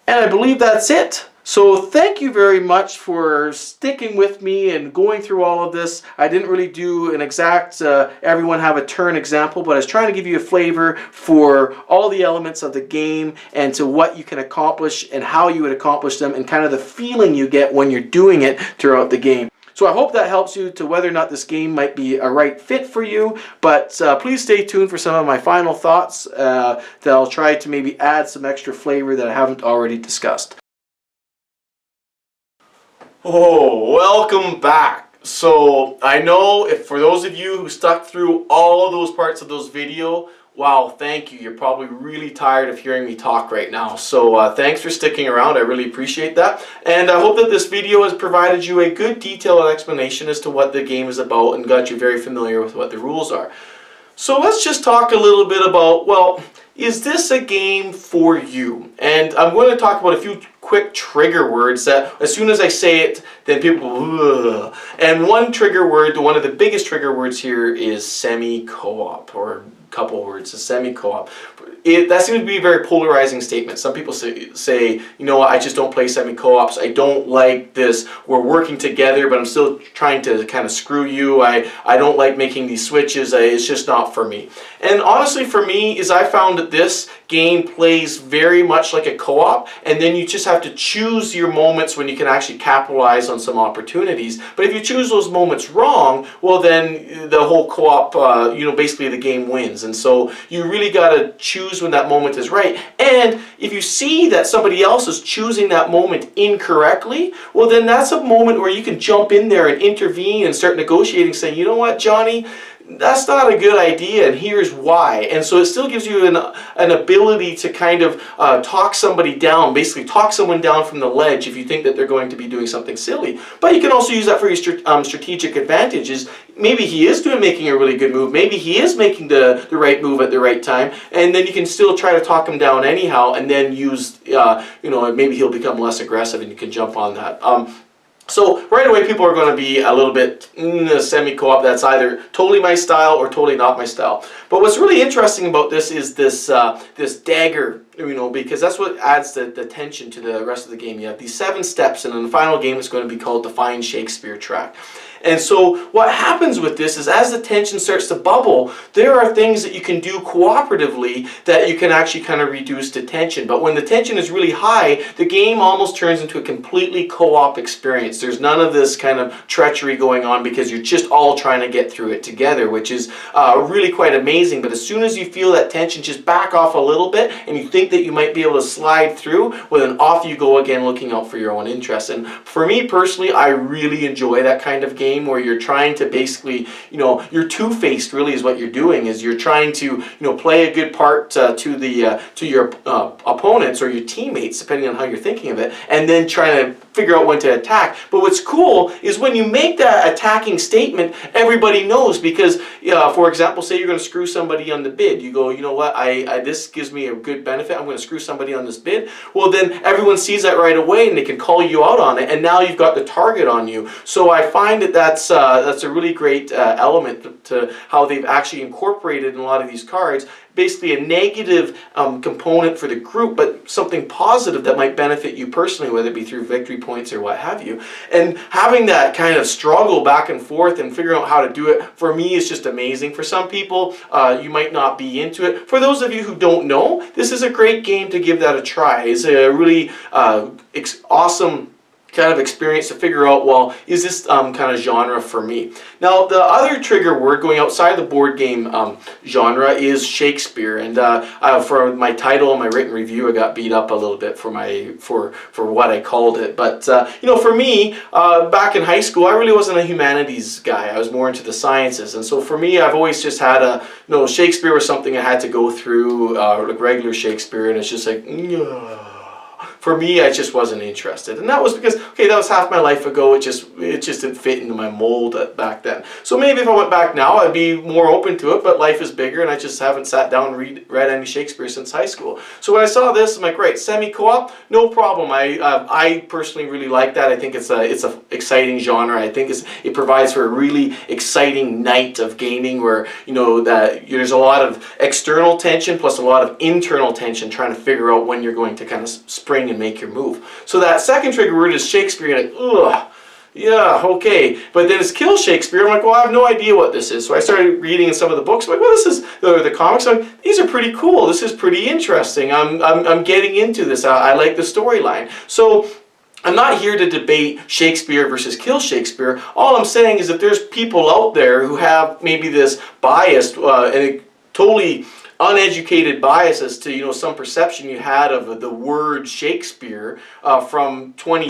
And I believe that's it. So thank you very much for sticking with me and going through all of this. I didn't really do an exact everyone have a turn example, but I was trying to give you a flavor for all the elements of the game and to what you can accomplish and how you would accomplish them and kind of the feeling you get when you're doing it throughout the game. So I hope that helps you to whether or not this game might be a right fit for you, but please stay tuned for some of my final thoughts that I'll try to maybe add some extra flavor that I haven't already discussed. Oh, welcome back. So I know if for those of you who stuck through all of those parts of those video, wow, thank you. You're probably really tired of hearing me talk right now. So thanks for sticking around. I really appreciate that. And I hope that this video has provided you a good detailed explanation as to what the game is about and got you very familiar with what the rules are. So let's just talk a little bit about, well, is this a game for you? And I'm going to talk about a few quick trigger words that as soon as I say it, then people ugh. And one trigger word, one of the biggest trigger words here is semi-co-op, or couple words, a semi-co-op. That seems to be a very polarizing statement. Some people say, you know what, I just don't play semi-co-ops. I don't like this. We're working together, but I'm still trying to kind of screw you. I don't like making these switches. It's just not for me. And honestly, for me, is I found that this game plays very much like a co-op, and then you just have to choose your moments when you can actually capitalize on some opportunities. But if you choose those moments wrong, well then the whole co-op, basically the game wins. And so you really got to choose when that moment is right. And if you see that somebody else is choosing that moment incorrectly, well then that's a moment where you can jump in there and intervene and start negotiating, saying, you know what, Johnny, that's not a good idea, and here's why. And so it still gives you an ability to kind of talk somebody down, basically talk someone down from the ledge if you think that they're going to be doing something silly. But you can also use that for your strategic advantages. Maybe he is making a really good move. Maybe he is making the right move at the right time, and then you can still try to talk him down anyhow, and then use, maybe he'll become less aggressive, and you can jump on that. So right away people are going to be a little bit semi-co-op. That's either totally my style or totally not my style. But what's really interesting about this is this dagger, because that's what adds the tension to the rest of the game. You have these 7 steps, and in the final game it's going to be called the Find Shakespeare track. And so what happens with this is as the tension starts to bubble, there are things that you can do cooperatively that you can actually kind of reduce the tension. But when the tension is really high, the game almost turns into a completely co-op experience. There's none of this kind of treachery going on because you're just all trying to get through it together, which is really quite amazing. But as soon as you feel that tension just back off a little bit and you think that you might be able to slide through, well then off you go again, looking out for your own interests. And for me personally, I really enjoy that kind of game where you're trying to basically, you're two-faced really is what you're doing, is you're trying to, play a good part to your opponents or your teammates, depending on how you're thinking of it, and then trying to figure out when to attack. But what's cool is when you make that attacking statement, everybody knows, because for example, say you're going to screw somebody on the bid. You go, you know what, this gives me a good benefit, I'm going to screw somebody on this bid. Well then everyone sees that right away and they can call you out on it, and now you've got the target on you. So I find that that's a really great element to how they've actually incorporated in a lot of these cards basically a negative component for the group, but something positive that might benefit you personally, whether it be through victory points or what have you. And having that kind of struggle back and forth and figuring out how to do it, for me, is just amazing. For some people, you might not be into it. For those of you who don't know, this is a great game to give that a try. It's a really awesome kind of experience to figure out, well, is this kind of genre for me? Now, the other trigger word going outside the board game genre is Shakespeare, and for my title and my written review, I got beat up a little bit for what I called it. But for me, back in high school, I really wasn't a humanities guy. I was more into the sciences, and so for me, I've always just had Shakespeare was something I had to go through, like regular Shakespeare, and it's just like, for me, I just wasn't interested, and that was because, okay, that was half my life ago. It just didn't fit into my mold back then. So maybe if I went back now, I'd be more open to it. But life is bigger, and I just haven't sat down and read any Shakespeare since high school. So when I saw this, I'm like, great, semi-co-op, no problem. I personally really like that. I think it's a exciting genre. I think it provides for a really exciting night of gaming where that there's a lot of external tension plus a lot of internal tension trying to figure out when you're going to kind of spring and make your move. So that second trigger word is Shakespeare, and ugh, yeah, okay. But then it's Kill Shakespeare. I'm like, well, I have no idea what this is. So I started reading some of the books. I'm like, well, this is the comics. I'm like, these are pretty cool. This is pretty interesting. I'm getting into this. I like the storyline. So I'm not here to debate Shakespeare versus Kill Shakespeare. All I'm saying is that there's people out there who have maybe this bias and a totally uneducated biases to some perception you had of the word Shakespeare from 20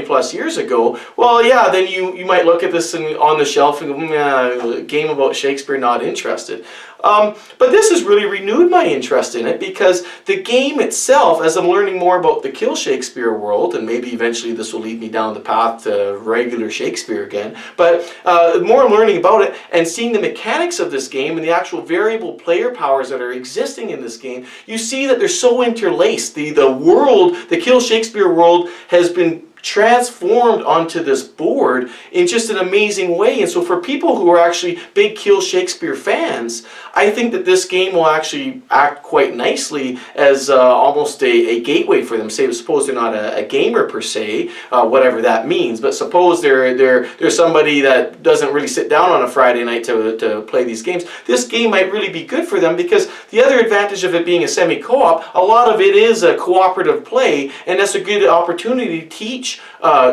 plus years ago. Well, yeah, then you might look at this on the shelf and go, game about Shakespeare, not interested. But this has really renewed my interest in it, because the game itself, as I'm learning more about the Kill Shakespeare world, and maybe eventually this will lead me down the path to regular Shakespeare again, but the more I'm learning about it and seeing the mechanics of this game and the actual variable player powers that are existing in this game, you see that they're so interlaced. The world, the Kill Shakespeare world, has been transformed onto this board in just an amazing way. And so for people who are actually big Kill Shakespeare fans, I think that this game will actually act quite nicely as almost a gateway for them. Suppose they're not a gamer per se, whatever that means, but suppose they're somebody that doesn't really sit down on a Friday night to play these games. This game might really be good for them, because the other advantage of it being a semi-co-op, a lot of it is a cooperative play, and that's a good opportunity to teach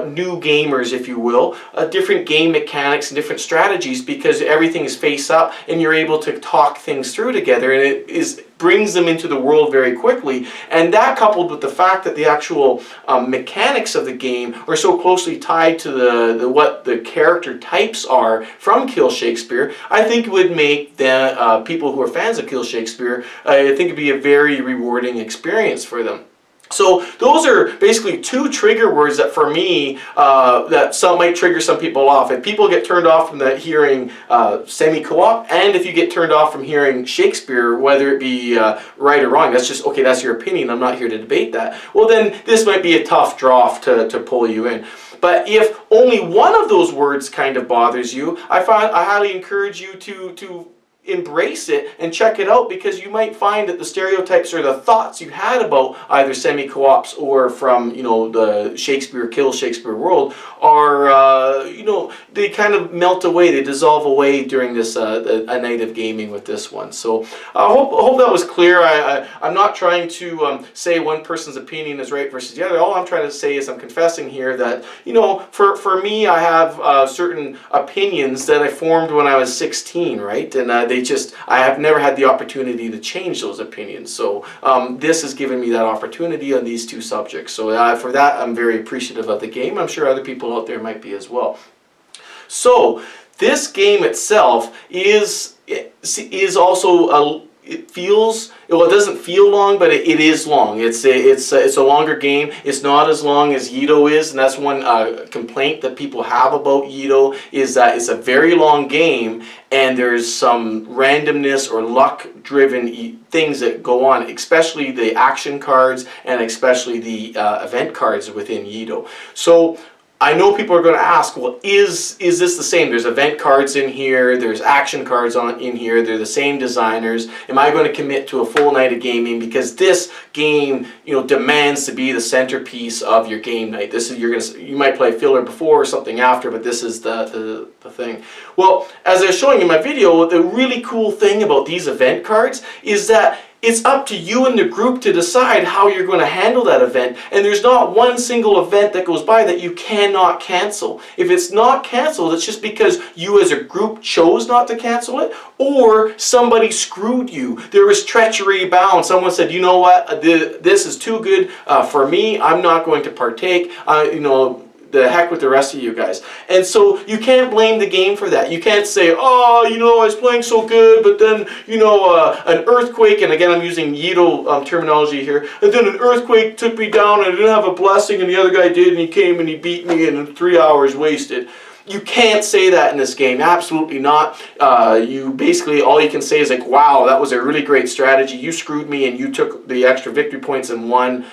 new gamers, if you will, different game mechanics and different strategies, because everything is face up and you're able to talk things through together, and it brings them into the world very quickly. And that, coupled with the fact that the actual mechanics of the game are so closely tied to what the character types are from Kill Shakespeare, I think it would make the people who are fans of Kill Shakespeare, I think it'd be a very rewarding experience for them. So those are basically two trigger words that for me, that might trigger some people off. If people get turned off from hearing semi-co-op, and if you get turned off from hearing Shakespeare, whether it be right or wrong, that's just, okay, that's your opinion, I'm not here to debate that. Well then, this might be a tough draw to pull you in. But if only one of those words kind of bothers you, I highly encourage you to embrace it and check it out, because you might find that the stereotypes or the thoughts you had about either semi-co-ops or from, you know, the Shakespeare Kill Shakespeare world are, you know, they kind of melt away, they dissolve away during this a night of gaming with this one. So I hope that was clear. I'm not trying to say one person's opinion is right versus the other. All I'm trying to say is I'm confessing here that, you know, for me, I have certain opinions that I formed when I was 16, right? And I have never had the opportunity to change those opinions. So this has given me that opportunity on these two subjects. So for that, I'm very appreciative of the game. I'm sure other people out there might be as well. So this game itself is also it feels, well, it doesn't feel long, but it is long. It's a longer game. It's not as long as Yido is, and that's one complaint that people have about Yido, is that it's a very long game and there's some randomness or luck-driven things that go on, especially the action cards and especially the event cards within Yido. So I know people are going to ask, well, is this the same? There's event cards in here, there's action cards in here, they're the same designers. Am I going to commit to a full night of gaming? Because this game, you know, demands to be the centerpiece of your game night. This is, you might play filler before or something after, but this is the thing. Well, as I was showing in my video, the really cool thing about these event cards is that it's up to you and the group to decide how you're going to handle that event, and there's not one single event that goes by that you cannot cancel. If it's not canceled, it's just because you as a group chose not to cancel it, or somebody screwed you. There was treachery bound. Someone said, you know what, this is too good for me, I'm not going to partake. You know, the heck with the rest of you guys. And so you can't blame the game for that. You can't say, oh, you know, I was playing so good, but then, you know, an earthquake, and again I'm using Yido terminology here, and then an earthquake took me down and I didn't have a blessing and the other guy did, and he came and he beat me and 3 hours wasted. You can't say that in this game, absolutely not. You basically, all you can say is like, wow, that was a really great strategy. You screwed me and you took the extra victory points and won.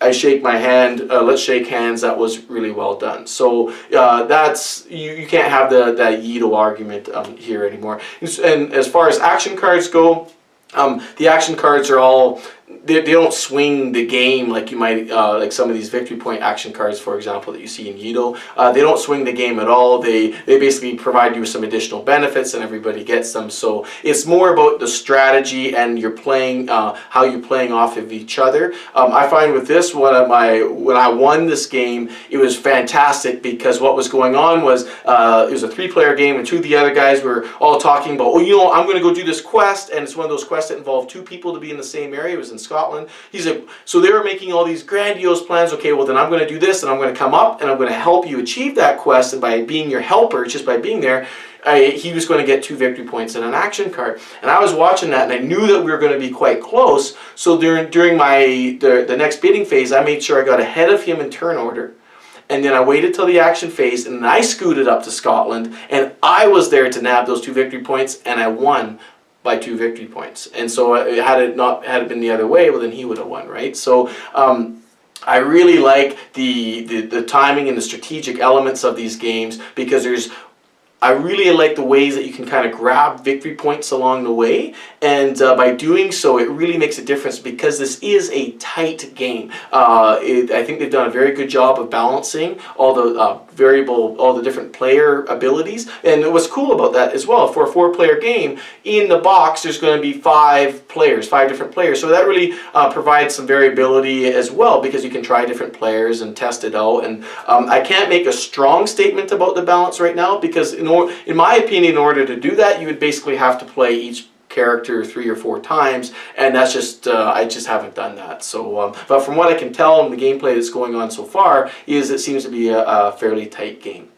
I shake my hand, let's shake hands, that was really well done. So that's, you can't have that Yido argument here anymore. And as far as action cards go, the action cards are all, they don't swing the game like you might, like some of these victory point action cards, for example, that you see in Yido. They don't swing the game at all. They basically provide you with some additional benefits and everybody gets them. So it's more about the strategy and you're playing, how you're playing off of each other. I find with this, when I won this game, it was fantastic because what was going on was, it was a 3-player game and 2 of the other guys were all talking about, oh, you know, I'm going to go do this quest, and it's one of those quests that involved 2 people to be in the same area. It was in Scotland. He's like, so they were making all these grandiose plans. Okay, well then I'm going to do this, and I'm going to come up, and I'm going to help you achieve that quest. And by being your helper, just by being there, he was going to get 2 victory points and an action card. And I was watching that, and I knew that we were going to be quite close. So during the next bidding phase, I made sure I got ahead of him in turn order. And then I waited till the action phase, and then I scooted up to Scotland, and I was there to nab those 2 victory points, and I won by 2 victory points. And so had it been the other way, well then he would have won, right? So I really like the timing and the strategic elements of these games, because I really like the ways that you can kind of grab victory points along the way, and by doing so, it really makes a difference because this is a tight game. I think they've done a very good job of balancing all the all the different player abilities, and what's cool about that as well, for a 4-player game, in the box there's going to be 5 different players, so that really provides some variability as well, because you can try different players and test it out. And I can't make a strong statement about the balance right now, because in my opinion, in order to do that, you would basically have to play each character 3 or 4 times, and that's just I just haven't done that. So but from what I can tell in the gameplay that's going on so far, is it seems to be a fairly tight game.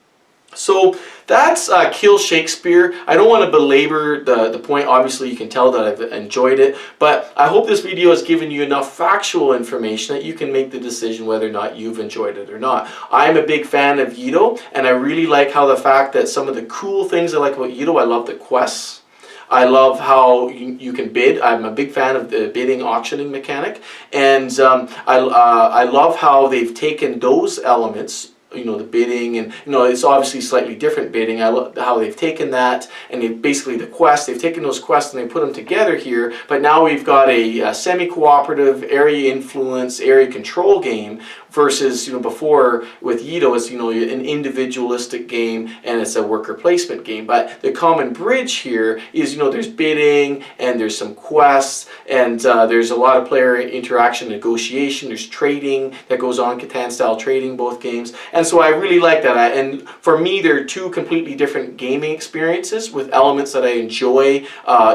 So that's Kill Shakespeare. I don't want to belabor the point. Obviously you can tell that I've enjoyed it, but I hope this video has given you enough factual information that you can make the decision whether or not you've enjoyed it or not. I'm a big fan of Yido, and I really like how the fact that some of the cool things I like about Yido, I love the quests. I love how you can bid. I'm a big fan of the bidding auctioning mechanic, and I love how they've taken those elements, the bidding, and it's obviously slightly different bidding. I love how they've taken that, and basically the quests, they've taken those quests and they put them together here, but now we've got a semi-cooperative area influence, area control game versus before with Yido it's an individualistic game and it's a worker placement game. But the common bridge here is there's bidding and there's some quests and there's a lot of player interaction, negotiation, there's trading that goes on, Catan style trading, both games, and so I really like that. And for me, they're two completely different gaming experiences with elements that I enjoy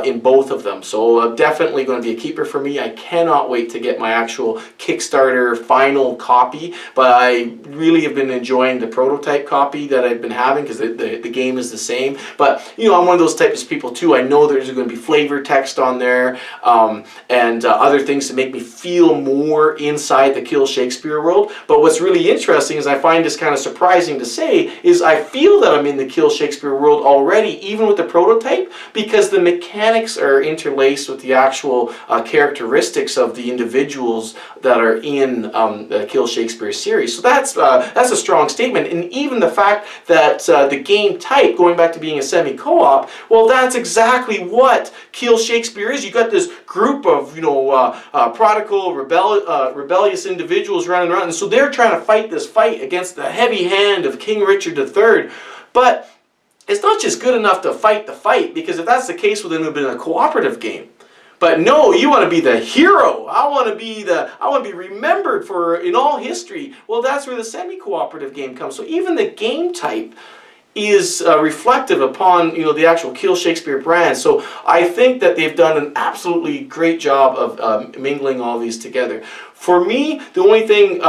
in both of them. So definitely going to be a keeper for me. I cannot wait to get my actual Kickstarter final copy, but I really have been enjoying the prototype copy that I've been having because the game is the same. But I'm one of those types of people too. I know there's going to be flavor text on there and other things to make me feel more inside the Kill Shakespeare world. But what's really interesting is I find this kind of surprising to say is I feel that I'm in the Kill Shakespeare world already, even with the prototype, because the mechanics are interlaced with the actual characteristics of the individuals that are in the Kill Shakespeare series. So that's a strong statement. And even the fact that the game type, going back to being a semi-co-op, well, that's exactly what Kill Shakespeare is. You got this group of prodigal, rebellious individuals running around, and so they're trying to fight this fight against the heavy hand of King Richard III. But it's not just good enough to fight the fight, because if that's the case, well, then it would have been a cooperative game. But no, you want to be the hero. I want to be remembered for in all history. Well, that's where the semi-cooperative game comes. So even the game type is reflective upon the actual Kill Shakespeare brand. So I think that they've done an absolutely great job of mingling all these together. For me, the only thing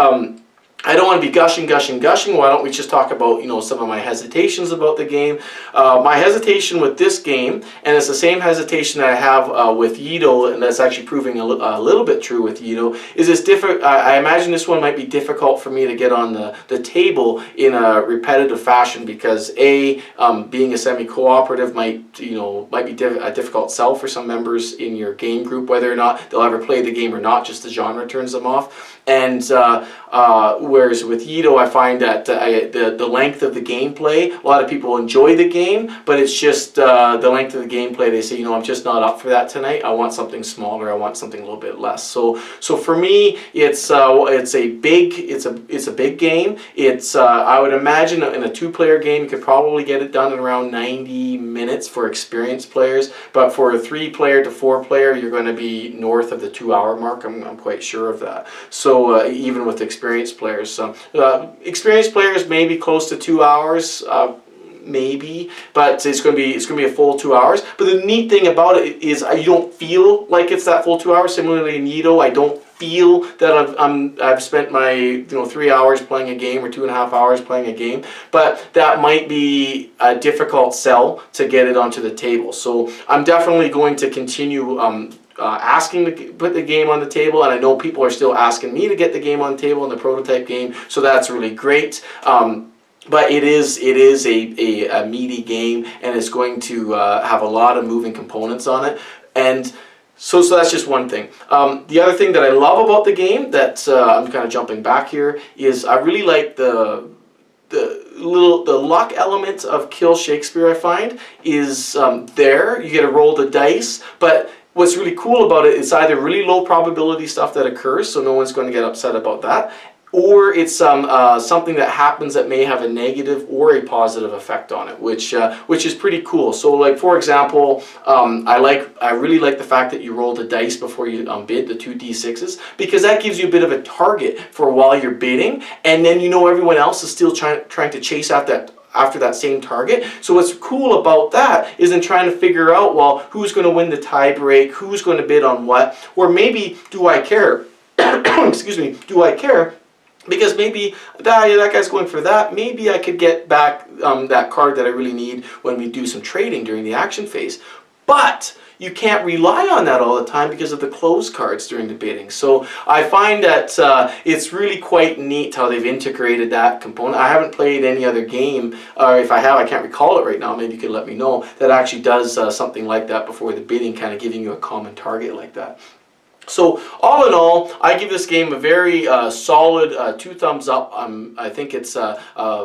I don't want to be gushing. Why don't we just talk about some of my hesitations about the game? My hesitation with this game, and it's the same hesitation that I have with Yido, and that's actually proving a little bit true with Yido, is it's different. I imagine this one might be difficult for me to get on the table in a repetitive fashion because being a semi-cooperative might be a difficult sell for some members in your game group, whether or not they'll ever play the game or not. Just the genre turns them off, and whereas with Yido, I find that the length of the gameplay, a lot of people enjoy the game, but it's just the length of the gameplay. They say, I'm just not up for that tonight. I want something smaller. I want something a little bit less. So for me, it's a big game. I would imagine in a 2-player game, you could probably get it done in around 90 minutes for experienced players. But for a 3-player to 4-player, you're going to be north of the 2-hour mark. I'm quite sure of that. So even with experienced players. So experienced players maybe close to 2 hours, maybe, but it's going to be a full 2 hours. But the neat thing about it is you don't feel like it's that full 2 hours. Similarly in Yido, I don't feel that I've spent my 3 hours playing a game or 2.5 hours playing a game. But that might be a difficult sell to get it onto the table. So I'm definitely going to continue asking to put the game on the table, and I know people are still asking me to get the game on the table in the prototype game, so that's really great. But it is a meaty game, and it's going to have a lot of moving components on it, and so that's just one thing. The other thing that I love about the game that I'm kind of jumping back here is I really like the luck element of Kill Shakespeare. I find is there. You get to roll the dice, but what's really cool about it is either really low probability stuff that occurs, so no one's going to get upset about that, or it's something that happens that may have a negative or a positive effect on it, which is pretty cool. So, like for example, I really like the fact that you roll the dice before you bid, the 2d6s, because that gives you a bit of a target for while you're bidding, and then everyone else is still trying to chase after that same target. So what's cool about that is in trying to figure out, well, who's going to win the tie break, who's going to bid on what, or maybe do I care? Excuse me, do I care? Because maybe that guy's going for that. Maybe I could get back that card that I really need when we do some trading during the action phase. But you can't rely on that all the time because of the close cards during the bidding. So I find that it's really quite neat how they've integrated that component. I haven't played any other game, or if I have, I can't recall it right now. Maybe you could let me know, that actually does something like that before the bidding, kind of giving you a common target like that. So all in all, I give this game a very solid 2 thumbs up. I think it's a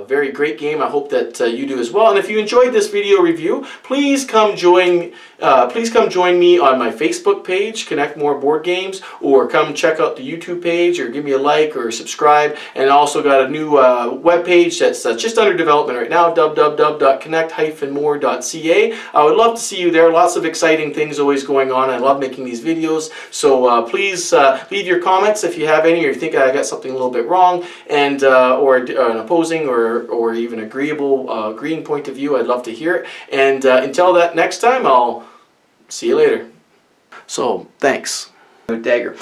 very great game. I hope that you do as well. And if you enjoyed this video review, please come join me on my Facebook page, Connect More Board Games, or come check out the YouTube page, or give me a like or subscribe. And I also got a new web page that's just under development right now, www.connect-more.ca. I would love to see you there. Lots of exciting things always going on. I love making these videos. So please leave your comments if you have any, or you think I got something a little bit wrong, and or an opposing or even agreeing point of view. I'd love to hear it. And until that next time, I'll see you later. So thanks. Dagger.